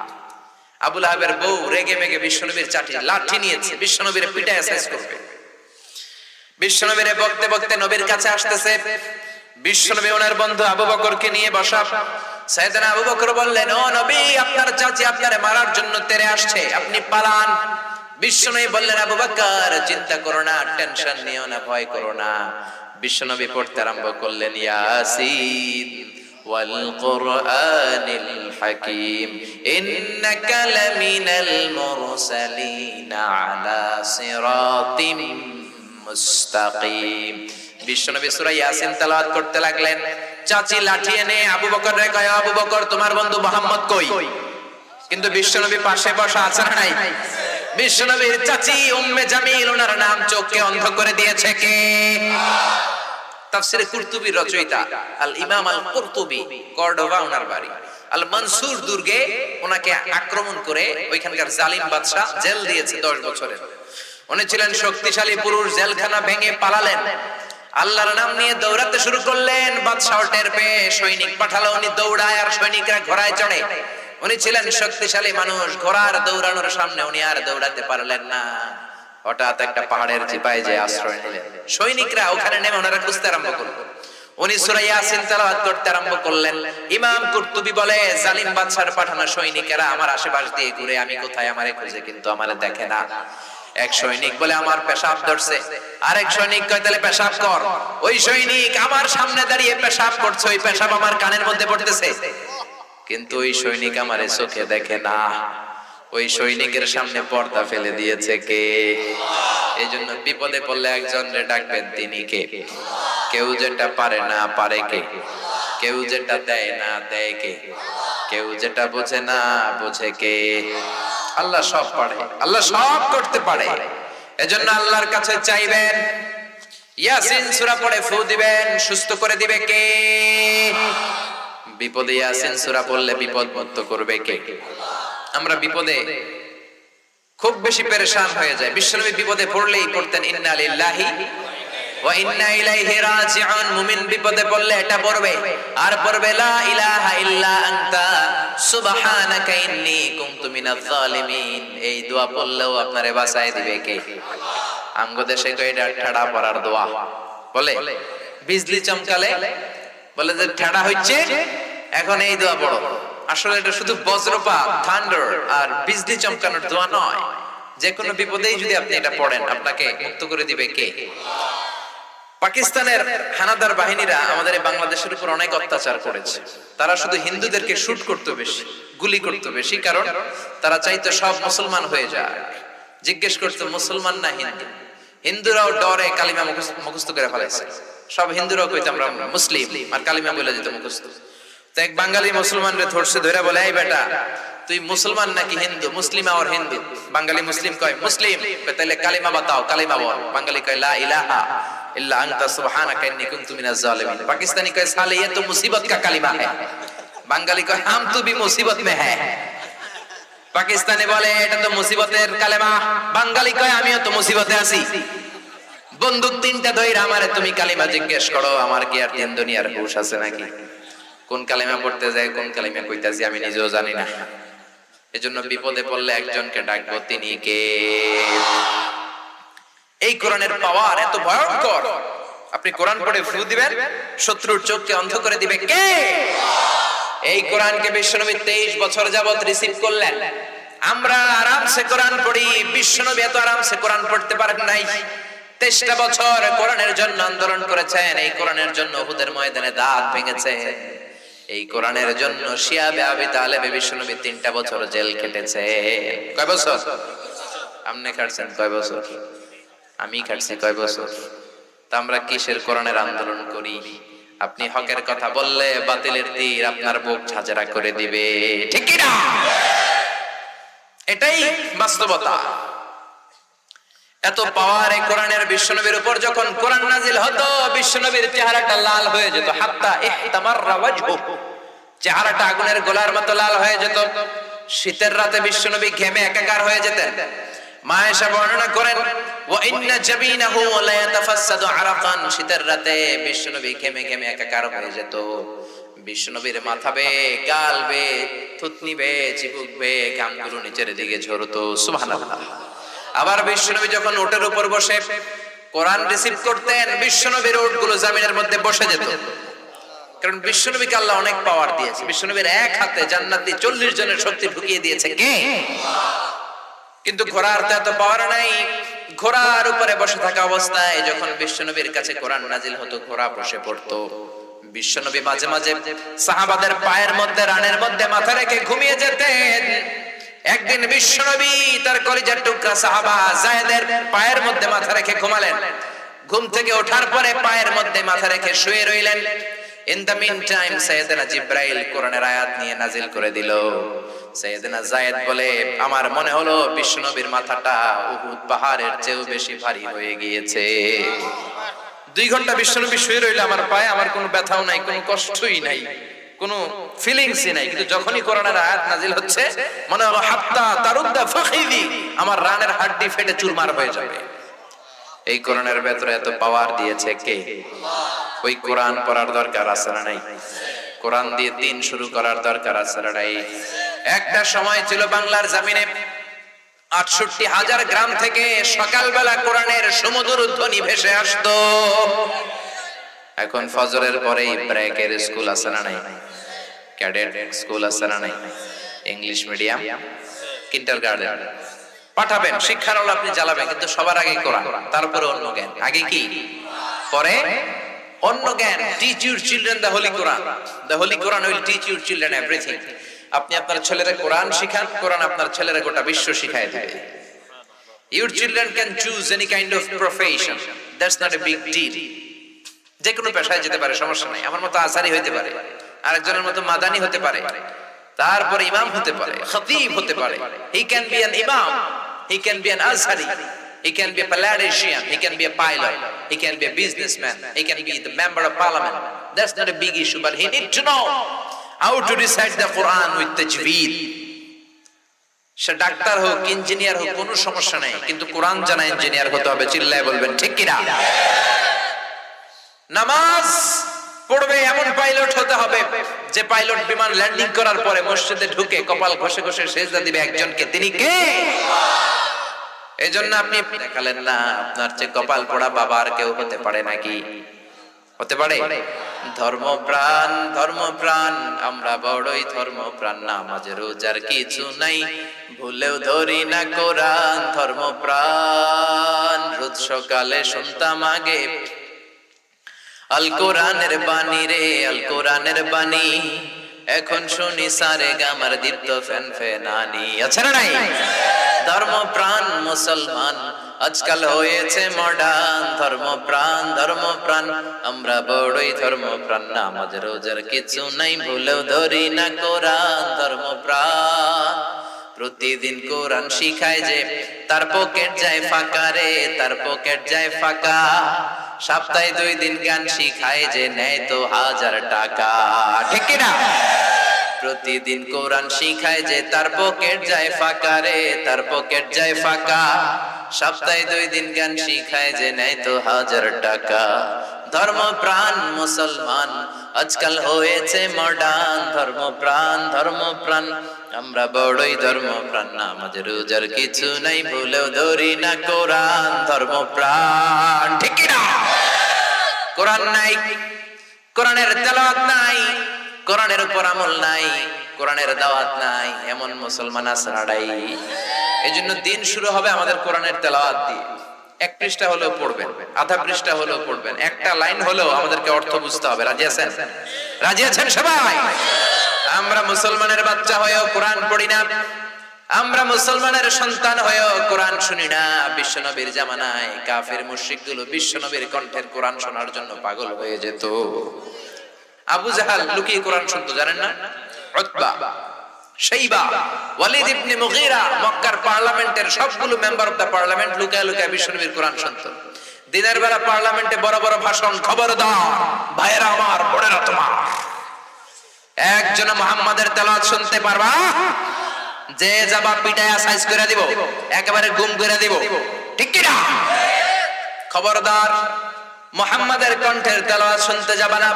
আবু লাহাবের বউ রেগে মেগে বিশ্বনবীর লাঠি নিয়েছে, বিশ্বনবীর পিটায় শেষ করবে। বিশ্বনবীর বকতে বকতে নবীর কাছে আসতেছে। বিশ্বনবী ওনার বন্ধু আবু বকরকে নিয়ে বসা। সাইয়েদনা আবু বকর বললেন, ও নবী, আপনার চাচী আপনারে মারার জন্য তেরে আসছে, আপনি পালান। বিশ্বনবী বললেন, আবু বকর চিন্তা করো না, টেনশন নিও না, ভয় করো না। বিশ্বনবী পড়তে আরম্ভ করলেন, ইয়াসিন ওয়াল কুরআনিল হাকীম ইন্নাকা লামিনাল মুরসালিন আলা সিরাতিম মুস্তাকিম। বিশ্বনবী সূরা ইয়াসিন তেলাওয়াত করতে লাগলেন। চাচী লাঠি এনে আবু বকররে কয়, আবু বকর তোমার বন্ধু মুহাম্মদ কই? কিন্তু বিশ্বনবী পাশে বসা আছে না নাই? বিশ্বনবীর চাচী উম্মে জামিল, ওনার নাম চোখকে অন্ধ করে দিয়েছে কে? তাফসিরে কুরতুবীর রচয়িতা আল ইমাম আল কুরতুবী, কর্ডোবা ওনার বাড়ি। আল মনসুর দুর্গে ওনাকে আক্রমণ করে ওইখানকার জালিম বাদশা জেল দিয়েছে 10 বছরের। উনি ছিলেন শক্তিশালী পুরুষ, জেলখানা ভেঙে পালালেন। আল্লাহর নাম নিয়ে দৌড়াতে শুরু করলেন। বাদশা টের পেয়ে সৈনিক পাঠালো, উনি দৌড়ায় আর সৈনিকরা ঘোড়ায় চড়ে। উনি ছিলেন শক্তিশালী মানুষ, ঘোড়ার দৌড়ানোর সামনে উনি আর দৌড়াতে পারলেন না। হঠাৎ একটা পাহাড়ের চিপায় যে আশ্রয় নিলেন। সৈনিকরা ওখানে নেমে ওনারা খুঁজতে আরম্ভ করলো। উনি সূরা ইয়াসিন তেলাওয়াত করতে আরম্ভ করলেন। ইমাম কুরতুবী বলে, জালিম বাদশার পাঠানো সৈনিকেরা আমার আশেপাশ দিয়ে ঘুরে, আমি কোথায় আমারে খুঁজে, কিন্তু আমারে দেখে না। এক সৈনিক বলে, আমার পেশাব ধরছে। আরেক সৈনিক কয়, তাহলে পেশাব কর। ওই সৈনিক আমার সামনে দাঁড়িয়ে পেশাব করছে, ওই পেশাব আমার কানের মধ্যে পড়তেছে, কিন্তু ওই সৈনিক আমারে চোখে দেখে না। ওই সৈনিকের সামনে পর্দা ফেলে দিয়েছে কে? এই জন্য বিপদে পড়লে একজনরে ডাকবেন, তিনি কে? কেউ যেটা পারে না পারে কে? কেউ যেটা দেয় না দেয় কে? কেউ যেটা বোঝে না বোঝে কে? আল্লাহ সব পারে, আল্লাহ সব করতে পারে। এজন্য আল্লাহর কাছে চাইবেন। ইয়াসিন সূরা পড়ে ফু দিবেন, সুস্থ করে দিবে কে? বিপদে ইয়াসিন সূরা পড়লে বিপদ মুক্ত করবে কে? আমরা বিপদে খুব বেশি পেরেশান হয়ে যায়। বিশ্বনবী বিপদে পড়লেই পড়তেন ইন্না লিল্লাহি ওয়া ইন্না ইলাইহি রাজিউন। মুমিন বিপদে পড়লে এটা পড়বে, আর পড়বে লা ইলাহা ইল্লা আনতা সুবহানাকা ইন্নী কুনতু মিনাজ জালিমিন। এই দোয়া পড়লেও আপনারে বাঁচায় দিবে কে? আমগো দেশে কই এটা ঠাড়া পড়ার দোয়া বলে। বিজলি চমকালে বলে যে ঠাড়া হচ্ছে, এখন এই দোয়া পড়ো। আসলে এটা শুধু বজ্রপাত, থান্ডার আর বিজলি চমকানোর দোয়া নয়। যে কোনো বিপদেই যদি আপনি এটা পড়েন, আপনাকে মুক্ত করে দিবে কে? পাকিস্তানের হানাদার বাহিনীরা আমাদের বাংলাদেশের উপর অনেক অত্যাচার করেছে। তারা শুধু হিন্দুদেরকে শুট করতে বেশি, গুলি করতে বেশি, কারণ তারা চাইতো সব মুসলমান হয়ে যায়। জিজ্ঞেস করতো মুসলমান না হিন্দু। হিন্দুরাও ডরে কালিমা মুখস্থ করে ফেলাইছে। সব হিন্দুরাও কইতো আমরা মুসলিম, আর কালিমা বলে দিত মুখস্থ। তো এক বাঙালি মুসলমানরে ধরছে, ধরে বলে, এই বেটা তুই মুসলমান নাকি হিন্দু? মুসলিম আর হিন্দু। বাঙালি মুসলিম কয় মুসলিম। তাহলে কালিমা বাতাও, কালিমা বল। বাঙালি কয় লা ইলাহা ইল্লা আনতা সুবহানাকা ইন্নী কুনতু মিনাজ জালিমিন। পাকিস্তানি কয় সালে ये तो मुसीबत का कलिमा है। বাঙালি কয় हम तो भी मुसीबत में है। পাকিস্তানি বলে এটা তো মুসিবতের কালেমা। বাঙালি কয় আমিও তো মুসিবতে আছি। বন্দুক তিনটা ধইরা আমারে তুমি কালিমা জিজ্ঞেস করো, আমার কি আর তিন দুনিয়ার হুঁশ আছে নাকি? কোন কালিমা পড়তে যায়, কোন কালিমা কইতাছি আমি নিজেও জানি না। এজন্য বিপদে পড়লে একজনকে ডাকবো, তিনি কে? এই কোরআনের পাওয়ার এত ভয়ঙ্কর। আপনি কোরআন পড়ে ফু দিবেন, শত্রুর চোখকে অন্ধ করে দিবে কে? এই কোরআনকে বিশ্বনবী 23 বছর যাবত রিসিভ করলেন। আমরা আরামসে কোরআন পড়ি, বিশ্বনবী এত আরামসে কোরআন পড়তে পারেন নাই। 23টা বছর কোরআনের জন্য আন্দোলন করেছেন। এই কোরআনের জন্য উহুদের ময়দানে দাঁত ভেঙেছে। এই কোরআনের জন্য শিয়াবে আবি তালেব বিশ্বনবী 3টা বছর জেল কেটেছে। কয় বছর? আপনি কাটছেন কয় বছর? আমি কাটছি কয় বছর? তা আমরা কিসের কোরআনের আন্দোলন করি? আপনি হকের কথা বললে বাতিলের তীর আপনার বুক ঝাঁঝরা করে দিবে, ঠিক কি না? এটাই বাস্তবতা। এত পাওয়ার এই কোরআনের বিশ্বনবীর উপর যখন কোরআন নাজিল হতো বিশ্বনবীর চেহারাটা লাল হয়ে যেত, হাত্তা ইহতামাররা ওয়াজহু, চেহারাটা আগুনের গোলার মতো লাল হয়ে যেত। শীতের রাতে বিশ্বনবী ঘেমে একাকার হয়ে যেতেন। মা আয়েশা বর্ণনা করেন, ওয়া ইন্না জাবিনাহু লা ইয়াতাফাসসাদু আরাকান, শীতের রাতে বিশ্বনবী ঘেমে ঘেমে একাকার হয়ে যেত। বিশ্বনবীর মাথা বে, গাল বে, থুতনি বে, চিবুক বে, ঘামগুলো নিচের দিকে ঝরতো। সুবহানাল্লাহ। আবার বিশ্বনবী যখন ওটের উপর বসে কোরআন রিসিভ করতেন, বিশ্বনবীর ওটগুলো জমিনের মধ্যে বসে যেত। কারণ বিশ্বনবীকে আল্লাহ অনেক পাওয়ার দিয়েছে। বিশ্বনবীর এক হাতে জান্নাতি 40 জনের শক্তি ঢুকিয়ে দিয়েছে কে? কিন্তু ঘোড়ার তো এত পাওয়ার নাই। ঘোড়ার উপরে বসে থাকা অবস্থায় যখন বিশ্বনবীর কাছে কোরআন নাজিল হতো, ঘোড়া বসে পড়তো। বিশ্বনবী মাঝে মাঝে সাহাবাদের পায়ের মধ্যে, রানের মধ্যে মাথা রেখে ঘুমিয়ে যেতেন। একদিন বিশ্বনবী তার কলিজার টুকরা সাহাবা যায়েদের পায়ের মধ্যে মাথা রেখে ঘুমালেন। ঘুম থেকে ওঠার পরে পায়ের মধ্যে মাথা রেখে শুয়ে রইলেন। ইন দ্য মিন টাইম সাইয়েদনা জিব্রাইল কোরআনের আয়াত নিয়ে নাজিল করে দিল। সাইয়েদনা যায়েদ বলে, আমার মনে হলো বিশ্বনবীর মাথাটা উহুদ পাহাড়ের চেয়েও বেশি ভারী হয়ে গিয়েছে। 2 ঘন্টা বিশ্বনবী শুয়ে রইল আমার পায়ে, আমার কোনো ব্যথাও নাই, কোনো কষ্টই নাই, কোনো ফিলিংসই নাই। কিন্তু যখনই কোরআনের আয়াত নাজিল হচ্ছে মনে হলো হাত্তা তারুদ্দা ফাখিদি, আমার রানের হাড্ডি ফেটে চুরমার হয়ে যাবে। এই কোরআনের ভেতরে এত পাওয়ার দিয়েছে কে? ওই কোরআন পড়ার দরকার আছে না নাই? কোরআন দিয়ে দিন শুরু করার দরকার আছে না নাই? একটা সময় ছিল বাংলার জমিনে 68,000 গ্রাম থেকে সকালবেলা কোরআনের সুমধুর ধ্বনি ভেসে আসতো। এখন ফজরের পরেই ব্রেকের স্কুল আছে না নাই? ক্যাডেট স্কুল আছে না নাই? ইংলিশ মিডিয়াম, কিন্ডারগার্টেন পাঠাবেন, শিক্ষার আলো আপনি জ্বালাবেন, কিন্তু সবার আগে কোরআন, তারপরে অন্য জ্ঞান। আগে কি, পরে অন্য জ্ঞান। Teach your children the Holi Quran. The Holi Quran will teach your children everything. আপনি আপনার ছেলেরা কোরআন শিখান, কোরআন আপনার ছেলেরা গোটা বিশ্ব শিখায় দেবে। Your children can choose any kind of profession. That's not a big deal. যে কোনো পেশায় যেতে পারে, সমস্যা নাই। আমার মতো আসারি হতে পারে, আরেকজনের মতো মাদানি হতে পারে, তারপরে ইমাম হতে পারে, খতিব হতে পারে। He can be an imam, he can be an azhari, he can be a politician, he can be a pilot, he can be a businessman, he can be the member of parliament. That's not a big issue, but he need to know how to recite the Quran with tajweed. Say doctor হোক, ইঞ্জিনিয়ার হোক, কোনো সমস্যা নাই, কিন্তু কোরআন জানা ইঞ্জিনিয়ার হতে হবে। চিল্লায় বলবেন ঠিক কিনা? নামাজ পড়বে এমন পাইলট হতে হবে যে পাইলট বিমান ল্যান্ডিং করার পরে মসজিদে ঢুকে কপাল ঘষে ঘষে সেজদা দিবে একজনকে। তিনি কে? এজন্য আপনি দেখালেন না আপনার চেয়ে কপাল পোড়া বাবা আর কেউ হতে পারে নাকি? হতে পারে? ধর্মপ্রাণ, ধর্মপ্রাণ, আমরা বড়ই ধর্মপ্রাণ, নামাজ রোজার কিছু নাই, ভুলেও ধরি না কোরআন। ধর্মপ্রাণ, রোজ সকালে শুনতাম আগে আল কোরআনের বাণী রে, আল কোরআনের বাণী, এখন শুনি সারে গামার দীপ্ত ফ্যান ফেনানি। আছে না নাই? ধর্মপ্রাণ মুসলমান আজকাল হয়েছে মডার্ন। ধর্মপ্রাণ, ধর্মপ্রাণ, আমরা বড়ই ধর্মপ্রাণ, নামাজ রোজার কিছু নাই, ভুলেও ধরি না কোরআন। ধর্মপ্রাণ, প্রতিদিন কোরআন শিখায় যে তার পকেট যায় ফাঁকা রে, তার পকেট যায় ফাঁকা। সপ্তাহে 2 দিন গান শিখায় যে নেয় তো 1000 টাকা। ঠিক কিনা? প্রতিদিন কোরআন শিখায় যে তার পকেট যায় ফাঁকা রে, তার পকেট যায় ফাঁকা। সপ্তাহে 2 দিন গান শিখায় যে নেয় তো 1000 টাকা। ধর্মপ্রাণ মুসলমান আজকাল হয়েছে মডার্ন। ধর্মপ্রাণ, ধর্মপ্রাণ, আমরা বড়ই ধর্মপ্রাণ, নামাজ রোজার কিছু নাই, ভুলেও ধরি না কোরআন। ধর্মপ্রাণ, ঠিক কিনা? কোরআন নাই, কোরআনের তেলাওয়াত নাই, কোরআনের উপর আমল নাই, কোরআনের দাওয়াত নাই, এমন মুসলমান আছে নাড়াই। এজন্য দিন শুরু হবে আমাদের কোরআনের তেলাওয়াত দিয়ে। 1 পৃষ্ঠা হলেও পড়বেন, আধা পৃষ্ঠা হলেও পড়বেন, একটা লাইন হলেও আমাদেরকে অর্থ বুঝতে হবে। রাজি আছেন? রাজি আছেন সবাই? আমরা মুসলমানের বাচ্চা হয়েও কোরআন পড়ি না, আমরা মুসলমানের সন্তান হয়েও কোরআন শুনি না। বিশ্বনবীর জামানায় কাফের মুশরিকগুলো বিশ্বনবীর কণ্ঠের কোরআন শোনার জন্য পাগল হয়ে যেত। আবু জাহাল লুকিয়ে কোরআন শুনতো, জানেন না? উতবা, শাইবা, ওয়ালিদ ইবনে মুগীরা, মক্কার পার্লামেন্টের সবগুলো মেম্বার অফ দা পার্লামেন্ট লুকায় লুকায় বিশ্বনবীর কোরআন শুনতো। দিনের বেলা পার্লামেন্টে বড় বড় ভাষণ, খবরদার ভাইয়েরা আমার, বোনেরা তোমার, একজন মুহাম্মাদের তেলাওয়াত শুনতে পারবা, যে যাবা পিটায়া সাইজ করে দিব, একেবারে গুম করে দিব, ঠিক কি না? খবরদার মুহাম্মাদের কণ্ঠের তেলাওয়াত শুনতে যাবা না।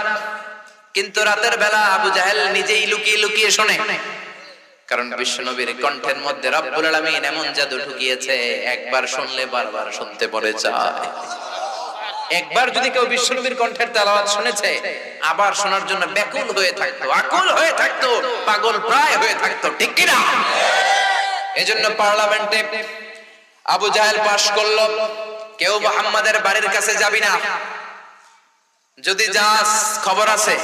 কিন্তু রাতের বেলা আবু জাহেল নিজেই লুকিয়ে লুকিয়ে শোনে, কারণ বিশ্বনবীর কণ্ঠের মধ্যে রব্বুল আলামিন এমন জাদু ঢুকিয়েছে, একবার শুনলে বারবার শুনতে পড়ে যায়। একবার যদি কেউ বিশ্বনবীর কণ্ঠের তেলাওয়াত শুনেছে, আবার শোনার জন্য ব্যাকুল হয়ে থাকতো, আকুল হয়ে থাকতো, পাগল প্রায় হয়ে থাকতো, ঠিক কি না? এজন্য পার্লামেন্টে আবু জাহেল পাশ করলো, কেউ মুহাম্মাদের বাড়ির কাছে যাবি না, যদি যাস খবর আছে।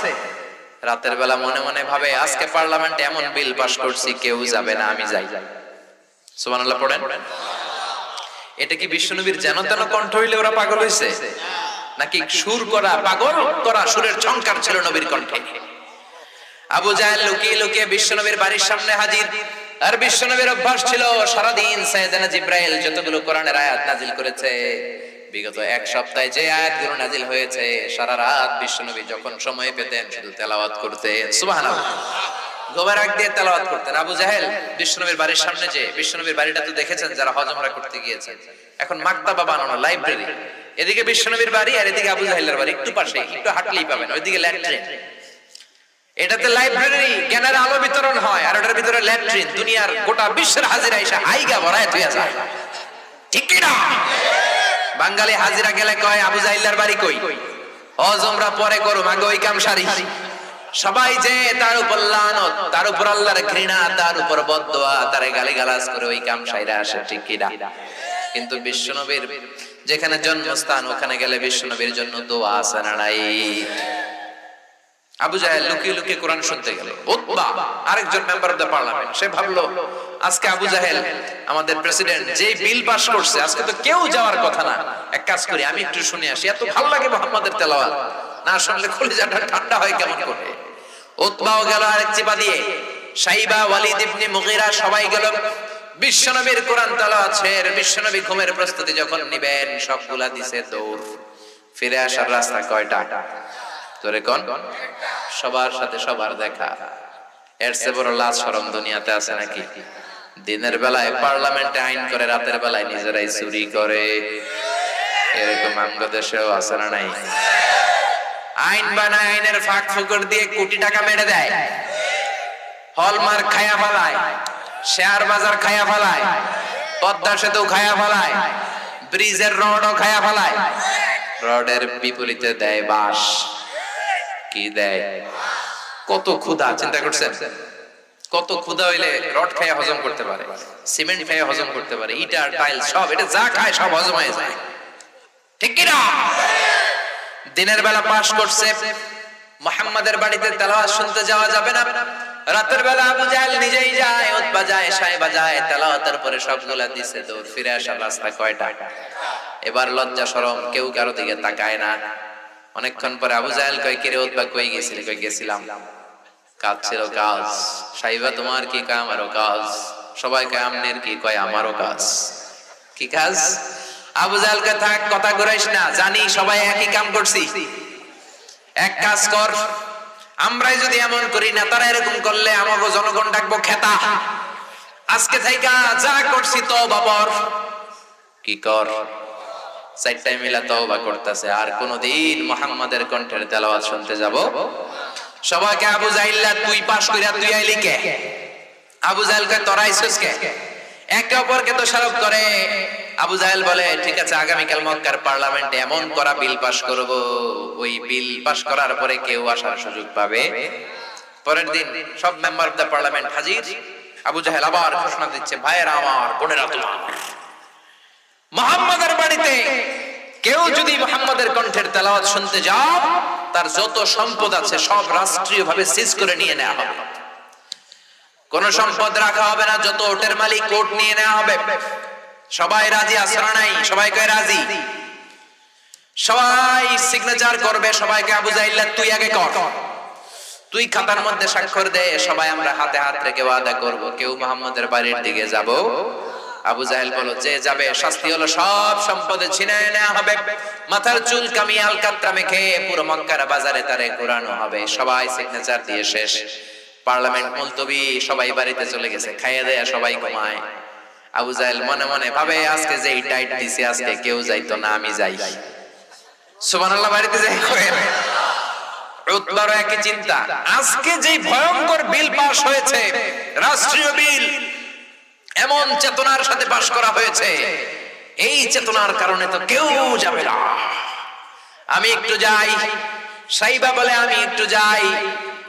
রাতের বেলা মনে মনে ভাবে, আজকে পার্লামেন্টে এমন বিল পাস করছি, কেউ যাবে না, আমি যাই। সুবহানাল্লাহ পড়েন। এটা কি বিশ্বনবীর যেন তেন কণ্ঠ হইলে ওরা পাগল হইছে, নাকি সুর করা, পাগল করা সুরের ঝংকার ছিল নবীর কণ্ঠে? আবু জাহেল লুকিয়ে লুকিয়ে বিশ্বনবীর বাড়ির সামনে হাজির। আর বিশ্বনবীর অভ্যাস ছিল সারাদিন সাইয়েদনা জিবরাইল যতগুলো কোরআনের আয়াত নাজিল করেছে, বিগত এক সপ্তাহে যে আয়াতগুলো নাজিল হয়েছে, সারা রাত বিশ্বনবী যখন সময় পেতেন শুধু তেলাওয়াত করতেন। সুবহানাল্লাহ। গোবার আগ দিয়ে তেলাওয়াত করতেন। আবু জাহেল বিশ্বনবীর বাড়ির সামনে, যে বিশ্বনবীর বাড়িটা তো দেখেছেন যারা হজ উমরা করতে গিয়েছেন, এখন মাকতাবা বানানো, লাইব্রেরি, এদিকে বিশ্বনবীর বাড়ি আর এদিকে আবু জাহেলের বাড়ি, একটু পাশে, একটু হাঁটলেই পাবেন, ওইদিকে ল্যাট্রিন। এটাতে লাইব্রেরি, জ্ঞানের আলো বিতরণ হয়, আর এটার ভিতরে ল্যাট্রিন। দুনিয়ার গোটা বিশ্বের হাজিরা এসে আইগা ভরায় তুই যায়, ঠিক কি না? বাঙালি হাজিরা গেলে কয় আবু জাহেলের বাড়ি কই, হজ উমরা পরে করো, আগে ওই কাম সারি। সবাই যে তার উপর লানত, তার উপর আল্লাহর ঘৃণা, তার উপর বদদোয়া, তারে গালিগালাজ করে ওই কাম সাইরা আসে, ঠিক কি না? কিন্তু বিশ্বনবীর যেখানে জন্মস্থান, ওখানে গেলে বিশ্বনবীর জন্য দোয়া আছে না নাই? আবু জাহেল লুকিয়ে লুকিয়ে কোরআন শুনতে গেল। উতবা, আরেকজন মেম্বার অফ দ্য পার্লামেন্ট, সে ভাবলো আজকে আবু জাহেল আমাদের প্রেসিডেন্ট যে বিল পাস করছে, আজকে তো কেউ যাওয়ার কথা না, এক কাজ করি আমি একটু শুনে আসি, এত ভালো লাগে মুহাম্মাদের তেলাওয়াত, না শুনলে কলিজাটা ঠান্ডা হয় কেমন করে। উতবাও গেল আরেক চিপা দিয়ে, শাইবা, ওয়ালিদ ইবনে মুগীরা সবাই গেল বিশ্বনবীর কোরআন তেলাওয়াত শের। বিশ্বনবী ঘুমের প্রস্তুতি যখন নিবেন, সবগুলা দিছে দৌড়। ফিরে আসার রাস্তা কয়টা? তোরে কোন? সবার সাথে সবার দেখা, এর চেয়ে বড় লাজ শরম দুনিয়াতে আছে নাকি? দিনের বেলায় পার্লামেন্টে আইন করে, রাতের বেলায় নিজেরাই চুরি করে, এরকম আমগো দেশেও আছে না নাই? আইন বানায়, আইনের ফাঁক ফুকর দিয়ে কোটি টাকা মেরে দেয়, হলমার্ক খায়া ফেলায়, শেয়ার বাজার খায়া ফেলায়, পদ্মা সেতু খায়া ফেলায়, ব্রিজের রডও খায়া ফেলায়। রডের বিপরীতে দেয় বাঁশ। কি দেয়? কত ক্ষুধা, চিন্তা করছেন? কত ক্ষুধা হইলে রড খায়া হজম করতে পারে, সিমেন্ট খায়া হজম করতে পারে, ইটার টাইল সব, এটা যা খায় সব হজম হয়ে যায়, ঠিক কি না? দিনের বেলা পাশ করছে, মুহাম্মাদের বাড়িতে তেলাওয়াত শুনতে যাওয়া যাবে না। রাতের বেলা আবু জাহেল নিজেই যায়, উতবা যায়, শাইবা যায়, তেলাওয়াতের পরে সবগুলা দিছে দৌড়। ফিরে আসার রাস্তা কয়টা? এবার লজ্জা শরম, কেউ কারো দিকে তাকায় না। অনেকক্ষণ পরে আবু জাহেল কয়, কিরে উতবা কই গেছিলি? কই গেছিলাম, কাজ ছিল কাজ। শাইবা তোমার কি? কয় আমারও কাজ। সবাই কয় আমনের কি? কয় আমারও কাজ। কি কাজ? আবু জাহেল কয় থাক, কথা ঘুরাইস না, জানি সবাই একই কাম করছি। এক কাজ কর, আমরাই যদি এমন করি, না তারা এরকম করলে আমাকে জনগণ ডাকবো খেতা। আজকে থেকে যা করছি তওবা কর। কি কর? চারটায় মিলা তওবা করতেছে, আর কোনদিন মুহাম্মাদের কণ্ঠের তেলাওয়াত শুনতে যাব। সবাইকে আবু জাহেল, তুই পাস কইরা তুই আইলি কে? আবু জাহেল কয় তোরা আইছস কে? একে অপরকে দোষারোপ করে। আবু জাহেল বলে, ঠিক আছে, আগামীকাল মক্কার পার্লামেন্টে এমন করা বিল পাস করব, ওই বিল পাস করার পরে কেউ আসার সুযোগ পাবে। পরের দিন সব মেম্বার অফ দ্য পার্লামেন্ট হাজির। আবু জাহেল আবার ঘোষণা দিচ্ছে, ভাইয়েরা আমার, বোনেরা তোমার, মুহাম্মাদের বাড়িতে কেউ যদি মুহাম্মাদের কণ্ঠের তেলাওয়াত শুনতে যাও, তার যত সম্পদ আছে সব রাষ্ট্রীয়ভাবে সিজ করে নিয়ে নেওয়া হবে। কোন সম্পদ রাখা হবে না, যত ওটের মালিক ওট নিয়ে নেওয়া হবে। সবাই রাজি আছে না নাই? সবাই কয় রাজি। সবাই সিগনেচার করবে। সবাইকে আবু জাহেল তুই আগে কর। তুই খাতার মধ্যে স্বাক্ষর দে, সবাই আমরা হাতে হাত রেখে ওয়াদা করব কেউ মুহাম্মদের বাড়ির দিকে যাব। আবু জাহেল বলল, যে যাবে শাস্তি হলো সব সম্পদে ছিনায় নেওয়া হবে, মাথার চুল কামিয়ে আলকাতরা মেখে পুরো মক্কার বাজারে তারে ঘোরানো হবে। সবাই সিগনেচার দিয়ে শেষ, পার্লামেন্ট মুলতবি, সবাই বাড়িতে চলে গেছে, খাইয়ে দেয়া সবাই ঘুমায়। আবু জাহেল মনে মনে ভাবে, আজকে যে টাইট দিছে, আজকে কেউ যাইতো না, আমি যাই। সুবহানাল্লাহ, বাড়িতে যাই করে উতবার একই চিন্তা, আজকে যে ভয়ঙ্কর বিল পাস হয়েছে, রাষ্ট্রীয় বিল, এমন চেতনার সাথে পাস করা হয়েছে, এই চেতনার কারণে তো কেউ যাবে না, আমি একটু যাই। সাইবা বলে, আমি একটু যাই।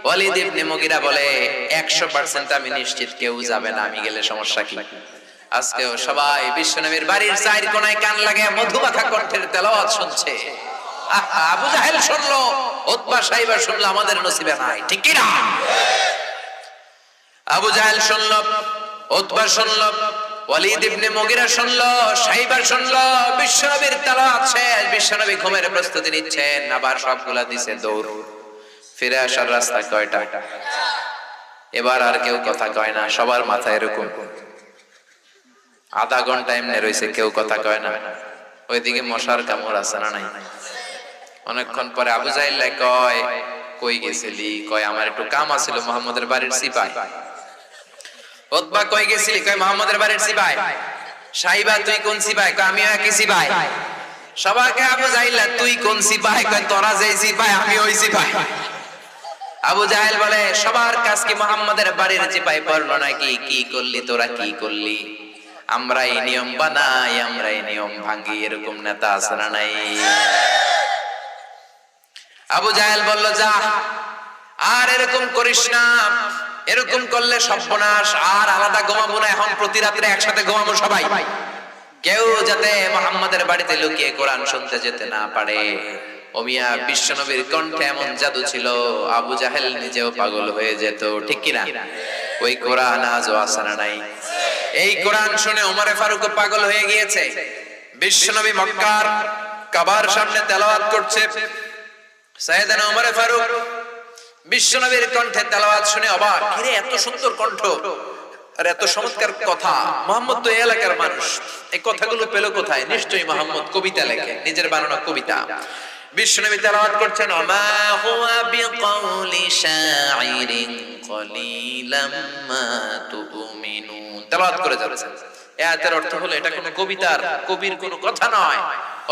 ওয়ালিদ ইবনে মুগিরা বলে, 100% আমি নিশ্চিত কেউ যাবে না, আমি গেলে সমস্যা কি? আজকেও সবাই বিশ্বনবীর বাড়ির চার কোনায় কান লাগিয়ে মধুমাখা কণ্ঠের তেলাওয়াত শুনছে। আবু জাহেল শুনলো, উতবা সাইবা শুনলো, আমাদের নসিবে নাই, ঠিক কি না? আবু জাহেল শুনলো, উতবা শুনলো, ওয়ালিদ ইবনে মুগিরা শুনলো, সাইবা শুনলো, বিশ্বনবীর তেলাওয়াত শেষ, বিশ্বনবী ঘুমের প্রস্তুতি নিচ্ছেন, আবার সবগুলা দিছে দৌড়। ফিরে আসার রাস্তা কয়টা? এবার আর কেউ কথা কয় না, সবার মাথায় এরকম। আধা ঘন্টা এমনি রয়েছে, কেউ কথা কয় না। ওইদিকে মশার কামড় আছে না নাই? অনেকক্ষণ পরে আবু জাহেল কয়, কই গেছিলি? কয়, আমার একটু কাম আছিল মুহাম্মদের বাড়ির সিপাই। উতবা, কই গেছিলি? কয়, মুহাম্মদের বাড়ির সিপাই। সাইবা, তুই কোন সিপাই? কয়, আমিও একই সিপাই। সবাইকে আবু জাহেল, তুই কোন সিপাই? কয়, তোরা যে সিপাই, আমি ওই সিপাই। আবু জাহেল বলে, সবার কাজ কি মুহাম্মদের বাড়ির সিপাই পড়লো নাকি? কি করলি তোরা, কি করলি? আমরা এই নিয়ম বানাই, আমরা এই নিয়ম ভাঙি, এরকম নেতা আছে না নাই? আবু জাহেল বলল, যা, আর এরকম করিস না, এরকম করলে সর্বনাশ, আর আলাদা ঘুমাবো না, এখন প্রতি রাত্রে একসাথে ঘুমাবো সবাই, কেউ যাতে মুহাম্মদের বাড়িতে লুকিয়ে কোরআন শুনতে যেতে না পারে। ও মিয়া, বিশ্বনবীর কণ্ঠে এমন জাদু ছিল, আবু জাহেল নিজেও পাগল হয়ে যেত, ঠিক কিনা? ওই কোরআন আজও আছে না নাই? এই কোরআন শুনে ওমরে ফারুক পাগল হয়ে গিয়েছে। বিশ্বনবী মক্কার কাবার সামনে তেলাওয়াত করছে, সাইয়েদনা ওমরে ফারুক বিশ্বনবীর কণ্ঠে তেলাওয়াত শুনে অবাক, কিরে এত সুন্দর কণ্ঠ আর এত চমৎকার কথা, মুহাম্মদ তো এই এলাকার মানুষ, এই কথাগুলো পেল কোথায়? নিশ্চয়ই মুহাম্মদ কবিতা লেখে, নিজের বানানো কবিতা। বিশ্বনবী তেলাওয়াত করছেন, মা হুয়া বিকাউলি শাইরিন কলিলাম মা তুমিনুন, তেলাওয়াত করে যাচ্ছেন। এই আয়াতের অর্থ হলো, এটা কোনো কবিতার কবির কোনো কথা নয়,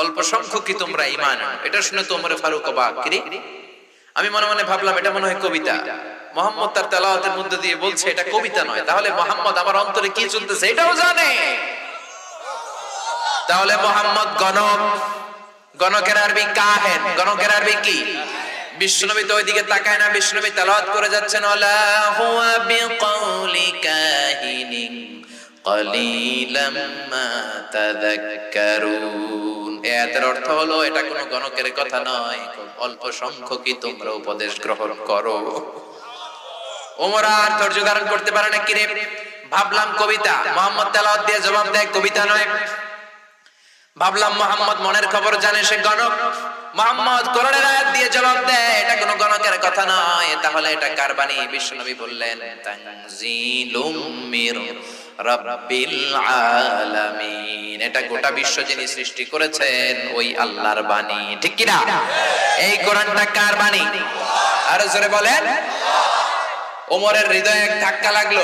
অল্প সংখ্যকই তোমরা ঈমান আনো। এটা শুনে তো ওমর ফারুক অবাক, কিরে, আমি মনে মনে ভাবলাম এটা মনে হয় কবিতা। মুহাম্মদ তার তেলাওয়াতের মধ্যে দিয়ে বলছে এটা কবিতা নয়, তাহলে মুহাম্মদ আমার অন্তরে কি চলতেছে এটাও জানে। তাহলে মুহাম্মদ গণক, গণকের আরবি কাহেন, গণকের আরবি কি? বিশ্বনবী তো ওইদিকে তাকায় না, বিশ্বনবী তেলাওয়াত করে যাচ্ছেন, ওয়ালা হুয়া বিকাউলি কাহিনিন কলিলাম মা তাযাক্কারুন। এর অর্থ হলো, এটা কোনো গণকের কথা নয়, খুব অল্প সংখ্যকই তোমরা উপদেশ গ্রহণ করো। ওমর আর ধৈর্য ধারণ করতে পারে না, কিরে, ভাবলাম কবিতা, মুহাম্মদ তেলাওয়াত দিয়ে জবাব দেয় কবিতা নয়। ভাবলাম মুহাম্মদ মনের খবর জানে, সে গণক। মুহাম্মদ কোরআনের আয়াত দিয়ে জবাব দেয়, এটা কোনো গণকের কথা নয়, তাহলে এটা কার বাণী? বিশ্বনবী বললেন, তানজিলুম মির রাব্বিল আলামিন, এটা গোটা বিশ্ব যিনি সৃষ্টি করেছেন ওই আল্লাহর বাণী, ঠিক কি না? এই কোরআনটা কার বাণী? আরো জোরে বলেন। ওমরের হৃদয়ে এক ধাক্কা লাগলো,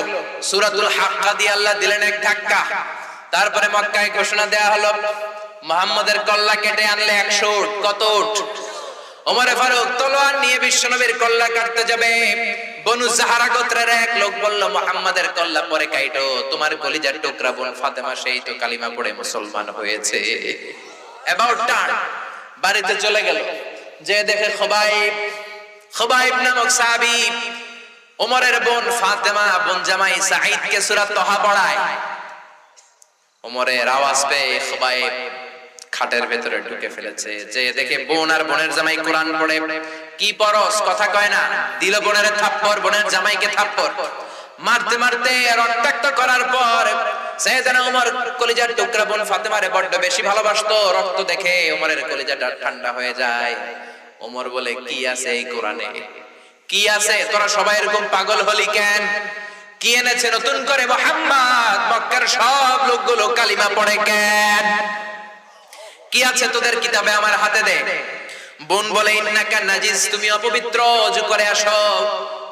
সূরাতুল হাক্কা দিয়ে আল্লাহ দিলেন এক ধাক্কা। তারপরে মক্কায় ঘোষণা দেয়া হলো, মুহাম্মদের কল্লা কেটে আনলে 100 উট। কত উট? ওমর ফারুক তলোয়ার নিয়ে বিশ্বনবীর কল্লা কাটতে যাবে। বনু জাহরা গোত্রের এক লোক বলল, মুহাম্মাদের কল্লা পরে কাটো, তোমার কলিজার টুকরা বোন ফাতেমা সেই তো কালিমা পড়ে মুসলমান হয়েছে। অ্যাবাউট টার্ন বাড়িতে চলে গেল, যে দেখে খুবাইব নামক সাহাবী ওমরের বোন ফাতেমা বোন জামাই সাঈদকে সূরা তাহা পড়ায়। ওমরের আওয়াজ পেয়ে খুবাইব খাটের ভেতরে ঢুকে ফেলেছে, যে দেখে বোন আর বোনের জামাই কোরআন পড়ে। কি পরস, কথা কয় না, দিল বোনের থাপ্পড়, বোনের জামাইকে থাপ্পড় মারতে মারতে রক্তাক্ত করার পর সাইয়েদনা ওমর কলিজার টুকরা বোন ফাতেমারে বড্ড বেশি ভালোবাসতো। রক্ত দেখে ওমরের কলিজাটা ঠান্ডা হয়ে যায়। ওমর বলে, কি আছে এই কোরআনে? কি আছে? তোরা সবাই এরকম পাগল হলি কেন? কি এনেছে নতুন করে মুহাম্মদ? মক্কার সব লোকগুলো কালিমা পড়ে কেন? কি আছে তোদের কিতাবে? আমার হাতে দে। বোন বলে ইন্নাকা নাজিস, তুমি অপবিত্র, ওযু করে আসো।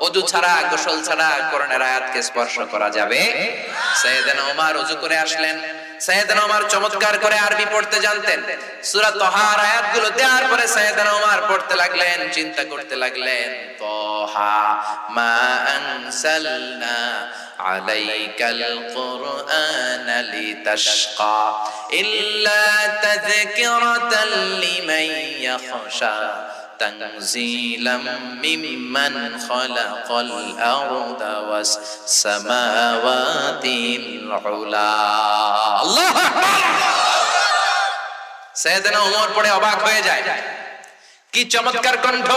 ওযু ছাড়া, গোসল ছাড়া কোরআনের আয়াতকে স্পর্শ করা যাবে? সাইয়েদনা ওমর ওযু করে আসলেন। সাইয়েদনা ওমর চমৎকার করে আরবি পড়তে জানতেন। সূরা তাহার আয়াতগুলো দেওয়ার পরে সাইয়েদনা ওমর পড়তে লাগলেন, চিন্তা করতে লাগলেন, তাহা মা আনসালনা আলাইকাল কুরআনা লিতাশকা ইল্লা তাযকিরাতাল লিমান ইয়াখশা তানজিলাম মিম্মান খালাকাল আরদা ওয়াস সামাওয়াতিল উলা। আল্লাহু আকবার। সাইয়েদনা ওমর পড়ে অবাক হয়ে যায়। কি চমৎকার কণ্ঠ,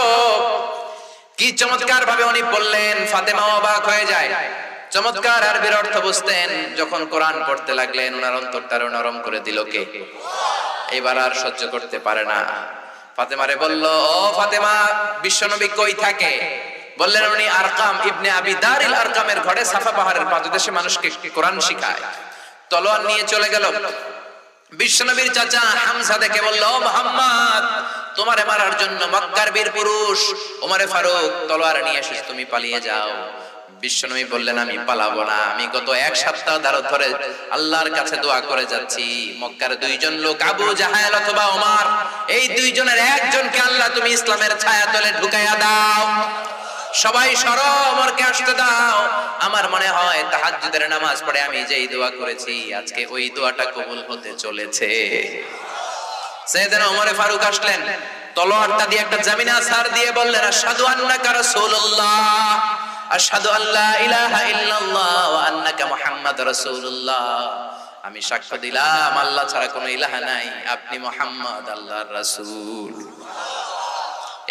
কি চমৎকার ভাবে উনি বললেন। ফাতেমা অবাক হয়ে যায়। চমৎকার আরবির অর্থ বুঝতেন। যখন কোরআন পড়তে লাগলেন, ওনার অন্তরটারে নরম করে দিল কে? এবার আর সহ্য করতে পারে না। ফাতেমারে বলল, ও ফাতেমা, বিশ্বনবী কই থাকে? বললেন উনি আরকাম ইবনে আবি দারিল আরকামের ঘরে সাফা পাহাড়ের পাদদেশে মানুষকে কোরআন শিখায়। তলোয়ার নিয়ে চলে গেল। বিশ্বনবীর চাচা হামজা দেখে বলল, ও মুহাম্মদ, তোমারে মারার জন্য মক্কার বীর পুরুষ ওমরে ফারুক তলোয়ার নিয়ে এসেছে, তুমি পালিয়ে যাও। বিশ্বনবী বললেন, আমি পালাবো না। আমি গত এক সপ্তাহ ধরে আল্লাহর কাছে দোয়া করে যাচ্ছি, মক্কার দুইজন লোক আবু জাহেল অথবা ওমর, এই দুইজনের একজনকে আল্লাহ তুমি ইসলামের ছায়াতলে ঢুকাইয়া দাও। সবাই সরো, ওমরকে আসতে দাও। আমার মনে হয় তাহাজ্জুদের নামাজ পড়ে আমি যেই দোয়া করেছি, আজকে ওই দোয়াটা কবুল হতে চলেছে। সাইয়েদনা ওমরে ফারুক আসলেন, তলোয়ারটা দিয়ে একটা জামিনা সার দিয়ে বললেন, আশহাদু আন্নাকা রাসূলুল্লাহ, আশহাদু আল্লা ইলাহা ইল্লাল্লাহ ওয়া আন্নাকা মুহাম্মাদুর রাসূলুল্লাহ। আমি সাক্ষ্য দিলাম আল্লাহ ছাড়া কোনো ইলাহা নাই, আপনি মুহাম্মদ আল্লাহর রাসূল।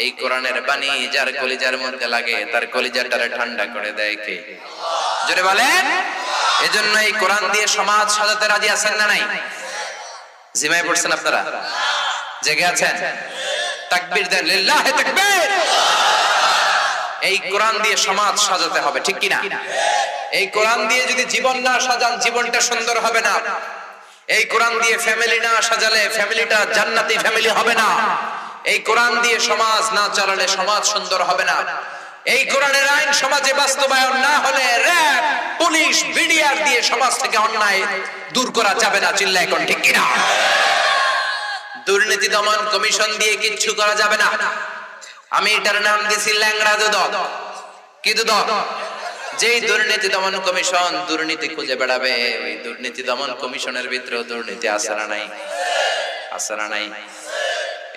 এই কোরআনের বাণী যার কলিজার মধ্যে লাগে, তার কলিজাটারে ঠান্ডা করে দেয় কে? জোরে বলেন। এজন্য এই কোরআন দিয়ে সমাজ সাজাতে রাজি আছেন না নাই? জিমায় পড়ছেন আপনারা? জেগে আছেন? তাকবীর দেন, লিল্লাহি তাকবীর। এই কোরআন দিয়ে সমাজ সাজাতে হবে, ঠিক কি না? এই কোরআন দিয়ে যদি জীবন না সাজান, জীবনটা সুন্দর হবে না। এই কোরআন দিয়ে ফ্যামিলি না সাজালে ফ্যামিলিটা জান্নাতি ফ্যামিলি হবে না। এই কোরআন দিয়ে সমাজ না চালালে সমাজ সুন্দর হবে না। এই কোরআনের আইন সমাজে বাস্তবায়ন না হলে র‍্যাব, পুলিশ, বিডিআর দিয়ে সমাজ থেকে অন্যায় দূর করা যাবে না। চিল্লায় কোন ঠিক কি না? দুর্নীতি দমন কমিশন দিয়ে কিচ্ছু করা যাবে না। আমি এটার নাম দিয়েছি ল্যাংড়া দুদক। কি দুদক? যেই দুর্নীতি দমন কমিশন দুর্নীতি খুঁজে বেড়াবে, ওই দুর্নীতি দমন কমিশনের ভিতরে দুর্নীতি আছে না নাই? আছে না নাই?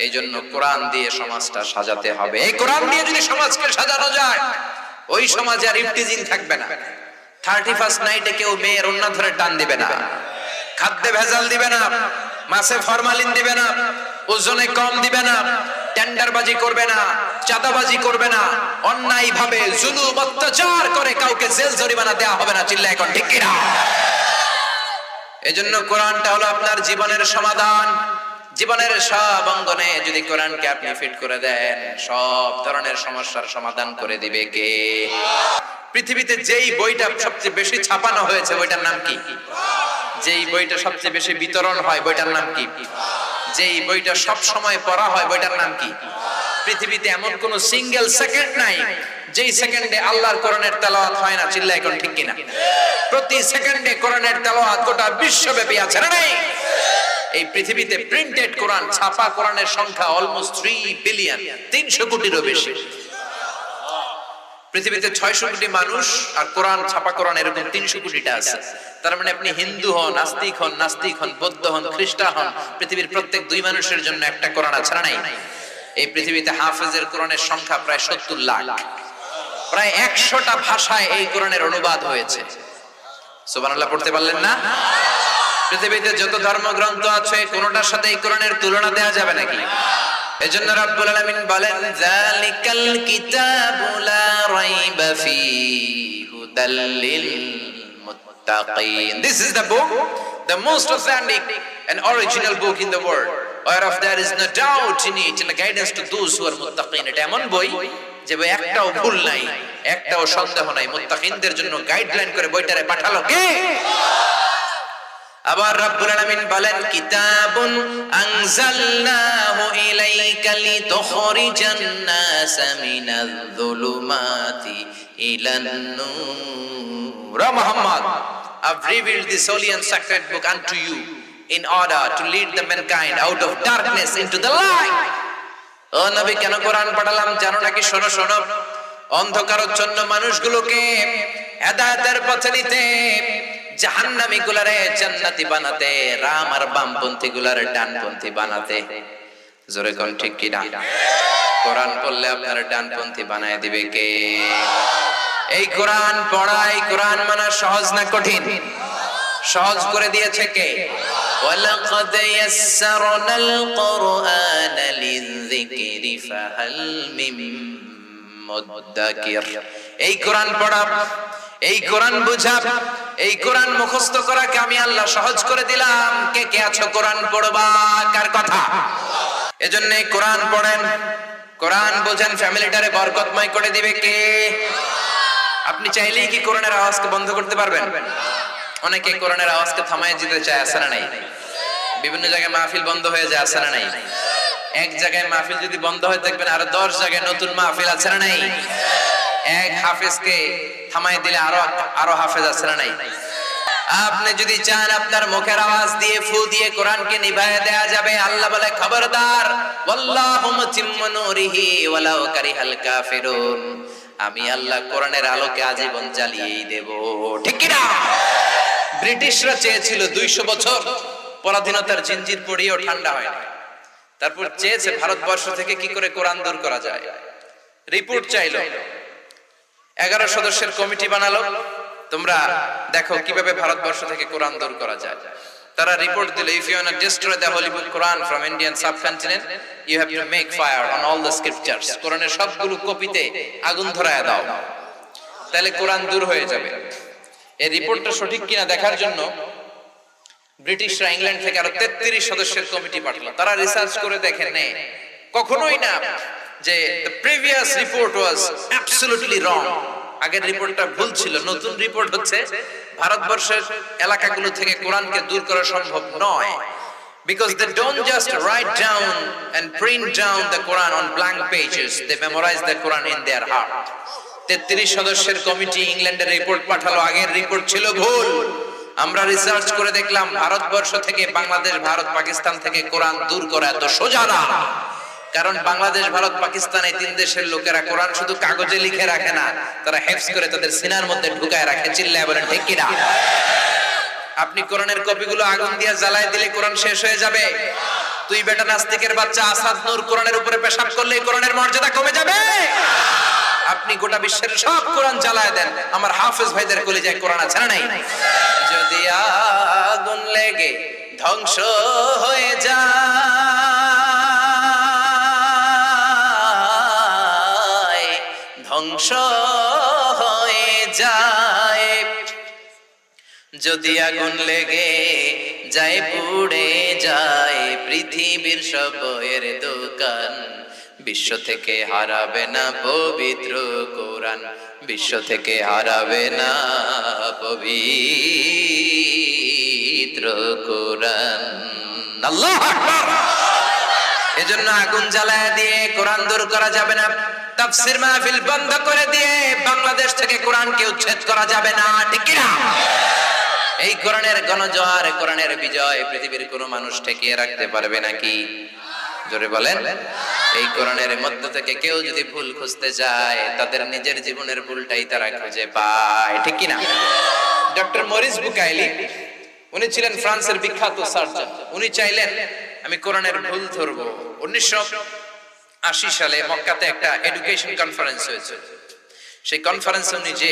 এই জন্য কোরআন দিয়ে সমাজটা সাজাতে হবে। এই কোরআন দিয়ে যদি সমাজকে সাজানো যায়, ওই সমাজে আর ইফতিজিং থাকবে না। 31st নাইটে কেউ মেয়ের ওন্না ধরে টান দিবে না, খাদ্যে ভেজাল দিবে না, মাছে ফরমালিন দিবে না, ওজনে কম দিবে না, টেন্ডারবাজি করবে না, চাঁদাবাজি করবে না, অন্যায় ভাবে জুলুম অত্যাচার করে কাউকে জেল জরিমানা দেওয়া হবে না। চিল্লায় এখন ঠিক কিনা? এজন্য কোরআনটা হলো আপনার জীবনের সমাধান। জীবনের সব অঙ্গনে যদি কোরআনকে আপনি ফিট করে দেন, সব ধরনের সমস্যার সমাধান করে দিবে কে? পৃথিবীতে যেই বইটা সবচেয়ে বেশি ছাপানো হয়েছে বইটার নাম কি? যেই বইটা সবচেয়ে বেশি বিতরণ হয় বইটার নাম কি? যেই বইটা সব সময় পড়া হয় বইটার নাম কি? পৃথিবীতে এমন কোন সিঙ্গেল সেকেন্ড নাই যেই সেকেন্ডে আল্লাহর কোরআনের তেলাওয়াত হয় না। চিল্লায় এখন ঠিক কিনা? প্রতি সেকেন্ডে কোরআনের তেলাওয়াত গোটা বিশ্বব্যাপী আছে না নাই? এই পৃথিবীতে প্রিন্টেড কোরআন, ছাপা কোরআনের সংখ্যা অলমোস্ট 3 বিলিয়ন, 300 কোটিরও বেশি। পৃথিবীতে 600 কোটি মানুষ, আর কোরআন, ছাপা কোরআন এরকম 300 কোটিটা আছে। তার মানে আপনি হিন্দু হন, আস্তিক হন, নাস্তিক হন, বৌদ্ধ হন, খ্রিস্টান হন, পৃথিবীর প্রত্যেক 2 মানুষের জন্য একটা কোরআন আছে না নাই? এই পৃথিবীতে হাফেজের কোরআনের সংখ্যা প্রায় 70 লাখ। প্রায় 100টা ভাষায় এই কোরআনের অনুবাদ হয়েছে। সুবহানাল্লাহ পড়তে পারলেন না? পৃথিবীতে যত ধর্মগ্রন্থ আছে কোনটার সাথে এই কোরআনের তুলনা দেওয়া যাবে নাকি? এজন্য রব্বুল আলামিন বলেন, যালিকাল কিতাবু লা রাইবা ফীহি হুদাল লিল মুত্তাকিন। This is the book, the most authentic and original book in the world. whereof there is no doubt in it, and a guidance to those who are muttaqin. এটা এমন বই যে বই একটাও ভুল নাই, একটাও সন্দেহ নাই, মুত্তাকিনদের জন্য গাইডলাইন করে বইটারে পাঠালো কে? আবার রব্বুল আলামিন বলেন, কিতাবুন আনজালনাহু ইলাইকা লিতুখরিজান নাসা মিনাল যুলুমাতি ইলান নূর। Muhammad, I've revealed this holy and sacred book unto you in order to lead the mankind out of darkness into the light. ও নবী, কেন কোরআন পাঠালাম জানো নাকি? শোনো শোনো, অন্ধকারাচ্ছন্ন মানুষগুলোকে হেদায়েতের পথে নিতে, জাহান্নামী গুলারে জান্নাতি বানাতে, রাম আর বামপন্থী গুলারে ডানপন্থী বানাতে। জোরে কোন ঠিক কি না? কোরআন পড়লে আপনার ডানপন্থী বানায় দিবে কে? এই কোরআন পড়া, এই কোরআন মানা সহজ না কঠিন? সহজ করে দিয়েছে কে? ওয়ালাকাদ ইয়াসসারনাল কুরআনা লিযিকরি ফাহাল মিন মুদ্দাকির। এই কোরআন পড়া, এই কোরআন বুঝা, এই কোরআন মুখস্থ করাকে আমি আল্লাহ সহজ করে দিলাম। কে কে আছো কোরআন পড়বা? কার কথা? এজন্য কোরআন পড়েন, কোরআন বোঝেন, ফ্যামিলিটারে বরকতময় করে দিবে কে? আপনি চাইলেই কি কোরআনের আওয়াজকে বন্ধ করতে পারবেন? অনেকে কোরআনের আওয়াজকে থামায় দিতে চায়, আছে না নাই? বিভিন্ন জায়গায় মাহফিল বন্ধ হয়ে যায়, আছে না নাই? এক জায়গায় মাহফিল যদি বন্ধ হয় দেখবেন আরো 10 জায়গায় নতুন মাহফিল, আছে না নাই? এক হাফেজকে থামায় দিলে আরো হাফেজ, আছে না নাই? আপনি যদি চান আপনার মুখের আওয়াজ দিয়ে, ফু দিয়ে কোরআনকে নিভায়ে দেয়া যাবে। আল্লাহ বলে, খবরদার, ওয়াল্লাহু মুতিম্মু নূরিহি ওয়ালাউ কারিহাল কাফিরুন। আমি আল্লাহ কোরআনের আলোকে আজীবন জ্বালিয়েই দেব। ঠিক কি না? ব্রিটিশরা চেয়েছিল 200 বছর পরাধীনতার জিঞ্জির পড়িয়েও ঠান্ডা হয় না। তারপর চেয়েছে ভারতবর্ষ থেকে কি করে কোরআন দূর করা যায়। রিপোর্ট চাইলো, 11 সদস্যের কমিটি বানালো, তোমরা দেখো কিভাবে ভারতবর্ষ থেকে কোরআন দূর করা যায়। তারা রিপোর্ট দিল, if you want to destroy the holy book Quran from Indian subcontinent, you have to make fire on all the scriptures. কোরআনের সবগুলো কপিতে আগুন ধরায় দাও, তাহলে কোরআন দূর হয়ে যাবে। এই রিপোর্টটা সঠিক কিনা দেখার জন্য ব্রিটিশরা ইংল্যান্ড থেকে আরো 33 সদস্যের কমিটি পাঠালো। তারা রিসার্চ করে দেখেন নে, কখনোই না যে the previous report was absolutely wrong, আগের রিপোর্টটা ভুল ছিল। নতুন রিপোর্ট হচ্ছে ভারতবর্ষের এলাকাগুলো থেকে কোরআনকে দূর করা সম্ভব নয়, because they don't just write down and print down the Quran on blank pages, they memorize the Quran in their heart. 33 সদস্যের কমিটি ইংল্যান্ডের রিপোর্ট পাঠালো, আগের রিপোর্ট ছিল ভুল। আমরা রিসার্চ করে দেখলাম ভারতবর্ষ থেকে, বাংলাদেশ, ভারত, পাকিস্তান থেকে কোরআন দূর করা এত সোজা না। কারণ বাংলাদেশ, ভারত, পাকিস্তান এই 3 দেশের লোকেরা কোরআন শুধু কাগজে লিখে রাখে না, তারা হেফজ করে তাদের সিনার মধ্যে ঢুকায় রাখে। চিল্লায় বলেন ঠিক কি না? আপনি কোরআনের কপিগুলো আগুন দিয়ে জ্বালায় দিলে কোরআন শেষ হয়ে যাবে? তুই বেটা নাস্তিকের বাচ্চা আসাদ নূর কোরআনের উপরে পেশাব করলে কোরআনের মর্যাদা কমে যাবে? আপনি গোটা বিশ্বের সব কোরআন জ্বালায় দেন, আমার হাফেজ ভাইদের কলিজায় কোরআন আছে না নাই? যদি আগুন লেগে ধ্বংস হয়ে যায়, ধ্বংস হয়ে যায়, যদি আগুন লেগে যায়, পুড়ে যায় পৃথিবীর সব বইয়ের দোকান, বিশ্ব থেকে হারাবে না পবিত্র কোরআন, বিশ্ব থেকে হারাবে না পবিত্র কোরআন। আল্লাহু আকবার। এজন্য আগুন জ্বালায় দিয়ে কোরআন দূর করা যাবে না, তাফসীর মাহফিল বন্ধ করে দিয়ে বাংলাদেশ থেকে কোরআনকে উচ্ছেদ করা যাবে না। ঠিক কি না? এই কোরআনের গণজোয়ার, কোরআনের বিজয় পৃথিবীর কোনো মানুষ ঠেকিয়ে রাখতে পারবে নাকি? জোরে বলেন। এই কোরআনের মধ্য থেকে কেউ যদি ভুল খুঁজতে যায়, তাদের নিজের জীবনের ভুলটাই তারা খুঁজে পায়। ঠিক কি না? ডক্টর মরিস বুকাইলি, উনি ছিলেন ফ্রান্সের বিখ্যাত সার্জন। উনি চাইলেন আমি কোরআনের ভুল ধরবো। 1980 সালে মক্কাতে একটা এডুকেশন কনফারেন্স হয়েছে। সেই কনফারেন্সে উনি যে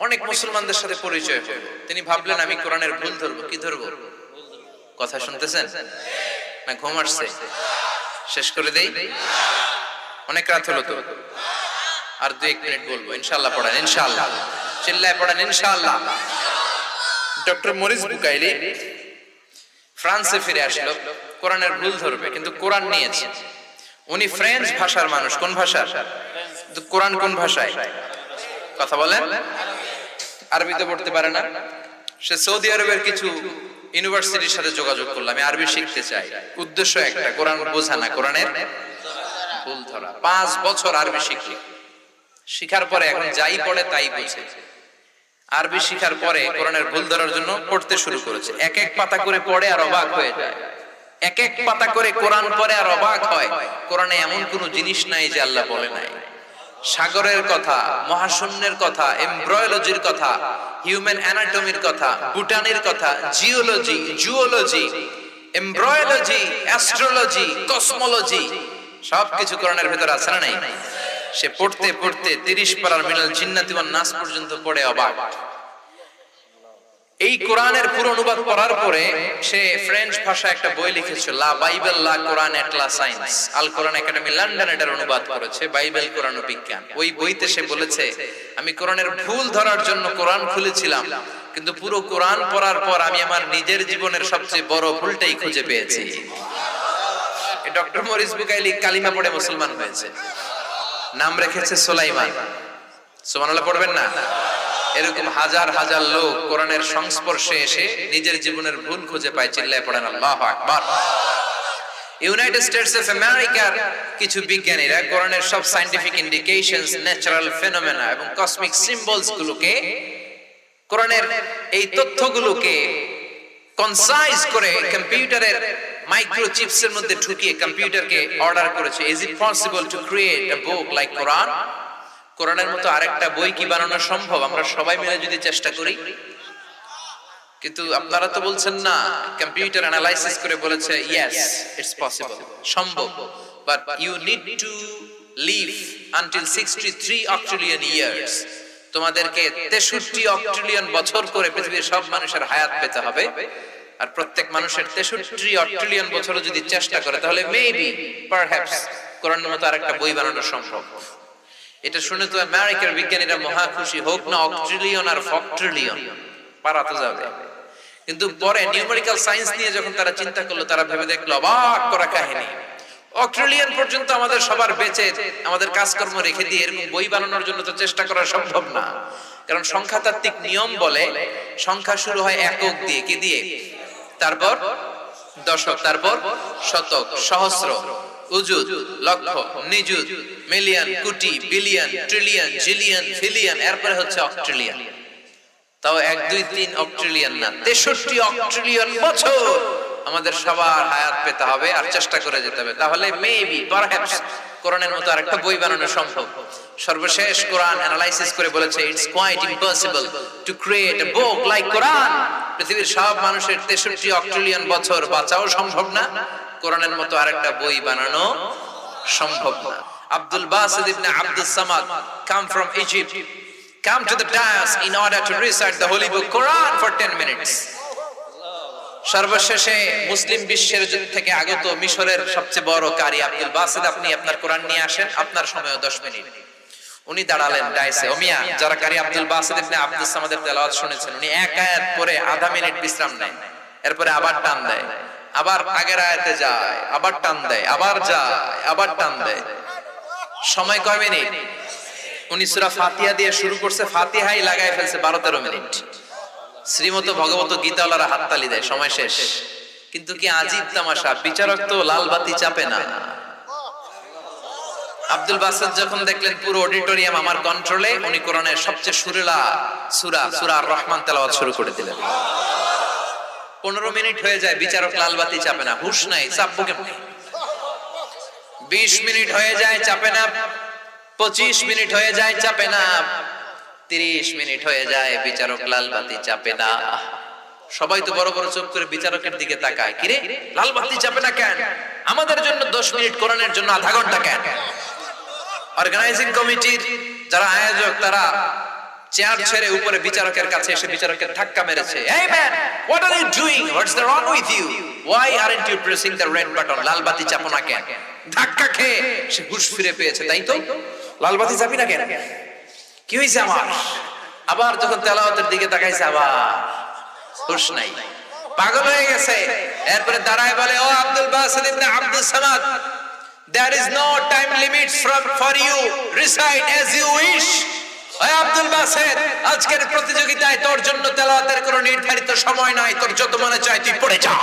অনেক মুসলমানদের সাথে পরিচয় হলো। তিনি ভাবলেন আমি কোরআনের ভুল ধরবো। কি ধরবো? কথা শুনতেছেন না ঘুম আসছে? শেষ করে দেই, অনেক রাত হলো তো, আর 2-1 মিনিট বলবো। ইনশাআল্লাহ পড়েন, ইনশাআল্লাহ চিল্লায় পড়েন, ইনশাআল্লাহ। ডক্টর মরিস বুকাইলি ফ্রান্সে ফিরে আসলো, কোরআনের ভুল ধরবে কিন্তু কোরআন নিয়েছে। উনি ফ্রেঞ্চ ভাষার মানুষ, কোন ভাষার? কোরআন কোন ভাষায়? কথা বলেন। আরবিতে পড়তে পারে না। সে সৌদি আরবের কিছু ইউনিভার্সিটির সাথে যোগাযোগ করলো, আমি আরবি শিখতে চাই। উদ্দেশ্য একটা, কোরআন বোঝা না, কোরআনের ভুল ধরা। 5 বছর আরবি শিখলো, শিখার পরে এখন যাই পড়ে তাই বুঝে। আরবি শিখার পরে কোরআনের ভুল ধরার জন্য পড়তে শুরু করেছে। এক এক পাতা করে পড়ে আর অবাক হয়ে যায়। এক এক পাতা করে কোরআন পড়ে আর অবাক হয়, কোরআনে এমন কোনো জিনিস নাই যে আল্লাহ বলে নাই। সাগরের কথা, মহাশূন্যের কথা, এমব্রয়োলজির কথা, হিউম্যান অ্যানাটমির কথা, বুটানির কথা, geology, zoology, embryology, astrology, cosmology, সবকিছু কোরআনের ভেতর আছে না নাই? সে পড়তে পড়তে 30 পারার মিনাল জিন্নাতি ওয়ান নাস পর্যন্ত পড়ে অবাক। এই কোরআনের পুরো অনুবাদ পড়ার পরে সে ফ্রেঞ্চ ভাষায় একটা বই লিখেছে, লা বাইবেল লা কোরআন এট লা সায়েন্স। আল কোরআন একাডেমি লন্ডন এটার অনুবাদ করেছে, বাইবেল কোরআন ও বিজ্ঞান। ওই বইতে সে বলেছে, আমি কোরআনের ভুল ধরার জন্য কোরআন খুলেছিলাম, কিন্তু পুরো কোরআন পড়ার পর আমি আমার নিজের জীবনের সবচেয়ে বড় ভুলটাই খুঁজে পেয়েছি। ডক্টর মরিস বুকাইলি কালিমা পড়ে মুসলমান হয়েছে, নাম রেখেছে সুলাইমান। সুবহানাল্লাহ পড়বেন না? এরকম হাজার হাজার লোক কোরআনের সংস্পর্শে এসে নিজের জীবনের ভুল খুঁজে পায়। চিল্লায় পড়েন আল্লাহু আকবার। ইউনাইটেড স্টেটস অফ আমেরিকার কিছু বিজ্ঞানীরা কোরআনের সব সায়েন্টিফিক ইন্ডিকেশনস, ন্যাচারাল ফেনোমেনা এবং কসমিক সিম্বলস গুলোকে, কোরআনের এই তথ্যগুলোকে কনসাইজ করে কম্পিউটারের মাইক্রোচিপসের মধ্যে ঢুকিয়ে কম্পিউটারকে অর্ডার করেছে, is it possible to create a book like Quran? কোরআনের মতো আরেকটা বই কি বানানো সম্ভব আমরা সবাই মিলে যদি চেষ্টা করি? কিন্তু আপনারা তো বলছেন না, কম্পিউটার অ্যানালাইসিস করে বলেছে ইয়েস ইটস পসিবল, সম্ভব, but you need to live until 63 octillion years. তোমাদেরকে 63 অক্ট্রিলিয়ন বছর করে পৃথিবীর সব মানুষের হায়াত পেতে হবে। আর প্রত্যেক মানুষের 63 অক্ট্রিলিয়ন বছর যদি চেষ্টা করে, তাহলে মেবি পারহ্যাপস কোরআনের মতো আরেকটা বই বানানো সম্ভব। এটা শুনে তো আমেরিকার বিজ্ঞানীরা মহা খুশি, হোক না অক্ট্রিলিয়ন আর ফক্ট্রিলিয়ন, পারা তো যাবে। কিন্তু পরে নিউমেরিক্যাল সায়েন্স নিয়ে যখন তারা চিন্তা করলো, তারা ভেবে দেখলো অবাক করা কাহিনী, অক্ট্রিলিয়ন পর্যন্ত আমাদের সবার বেঁচে আমাদের কাজকর্ম রেখে দিয়ে এরকম বই বানানোর জন্য তো চেষ্টা করা সম্ভব না। কারণ সংখ্যাতাত্ত্বিক নিয়ম বলে সংখ্যা শুরু হয় একক দিয়ে, কি দিয়ে? তারপর দশক, তারপর শতক, সহস্র, উজুদ, লক্ষ, নিযুত, মিলিয়ন, কোটি, বিলিয়ন, ট্রিলিয়ন, জিলিয়ন, ফিলিয়ন, এরপরে হচ্ছে অক্ট্রিলিয়ন। তাও 1 2 3 অক্ট্রিলিয়ন না, 63 অক্ট্রিলিয়ন বছর আমাদের সবার হায়াত পেতে হবে আর চেষ্টা করে যেতে হবে। তাহলে মেবি পারহ্যাপস কোরআনের মতো আরেকটা বই বানানো সম্ভব। সর্বশেষ কোরআন অ্যানালাইসিস করে বলেছে it's quite impossible to create a book like Quran. পৃথিবীর সব মানুষের 63 অক্ট্রিলিয়ন বছর বাঁচাও সম্ভব না, কোরআনের মতো আরেকটা বই বানানো সম্ভব না। আব্দুল বাসিত ইবনে Abdus Samad come from Egypt, come to the dais in order to recite the holy book Quran for 10 minutes. সর্বশেষে মুসলিম বিশ্বের থেকে আগত মিশরের সবচেয়ে বড় কারি আব্দুল বাসিত, আপনি আপনার কোরআন নিয়ে আসেন, আপনার সময় 10 মিনিট। উনি দাঁড়ালেন ডাইসে। ওমিয়া, যারা কারি আব্দুল বাসিত ইবনে আব্দুস সামাদের তেলাওয়াত শুনেছেন, উনি এক আয়াত পরে আধা মিনিট বিশ্রাম নেন, এরপরে আবার টান দেয়, আবার আগের আয়াতে যায়, আবার টান দেয়, আবার যায়, আবার টান দেয়। সময় কয় মিনিট? উনি সূরা ফাতিহা দিয়ে শুরু করছে, ফাতিহাই লাগায় ফেলছে 12-13 মিনিট। শ্রীমত ভগবত গীতাওয়ালারা হাততালি দেয়, সময় শেষ। কিন্তু কি আজীব তামাশা, বিচারক তো লাল বাতি চাপে না। আব্দুল বাসিত যখন দেখলেন পুরো অডিটোরিয়াম আমার কন্ট্রোলে, উনি কোরআনের সবচেয়ে সুরেলা সূরা আর রহমান তেলাওয়াত শুরু করে দিলেন। 15 মিনিট হয়ে যায়, বিচারক লাল বাতি চাপে না, হুঁশ নাই, চাপবো কেমনে? 20 মিনিট হয়ে যায়, চাপে না। 25 মিনিট হয়ে যায়, চাপে না। 30 মিনিট হয়ে যায়, বিচারক লাল বাতি চাপে না। সবাই তো বড় বড় চোখ করে বিচারকের দিকে তাকায়, কিরে লাল বাতি চাপে না কেন? আমাদের জন্য 10 মিনিট, কোরআনের জন্য আধা ঘন্টা কেন? অর্গানাইজিং কমিটির যারা আয়োজক, তারা চেয়ার ছেড়ে উপরে বিচারকের কাছে এসে বিচারকের ধাক্কা মেরেছে। এই man, what are you doing? What's the wrong with you? Why aren't you pressing the red button? লাল বাতি চাপো না কেন? ধাক্কা খেয়ে সে হুঁশ ফিরে পেয়েছে, তাই তো? লাল বাতি চাপি না কেন? কি হয়েছে আমার? আবার যখন তেলাওয়াতের দিকে তাকাইছে, আবার হুঁশ নাই। পাগল হয়ে গেছে। এরপরে দাঁড়ায় বলে, ও আব্দুল বাসিত ইবনে Abdus Samad, there is no time limit for you, recite as you wish. ওই আব্দুল বাসিত, আজকের প্রতিযোগিতায় তোর জন্য তেলাওয়াতের কোনো নির্ধারিত সময় নাই, তোর যত মনে চায় তুই পড়ে যা।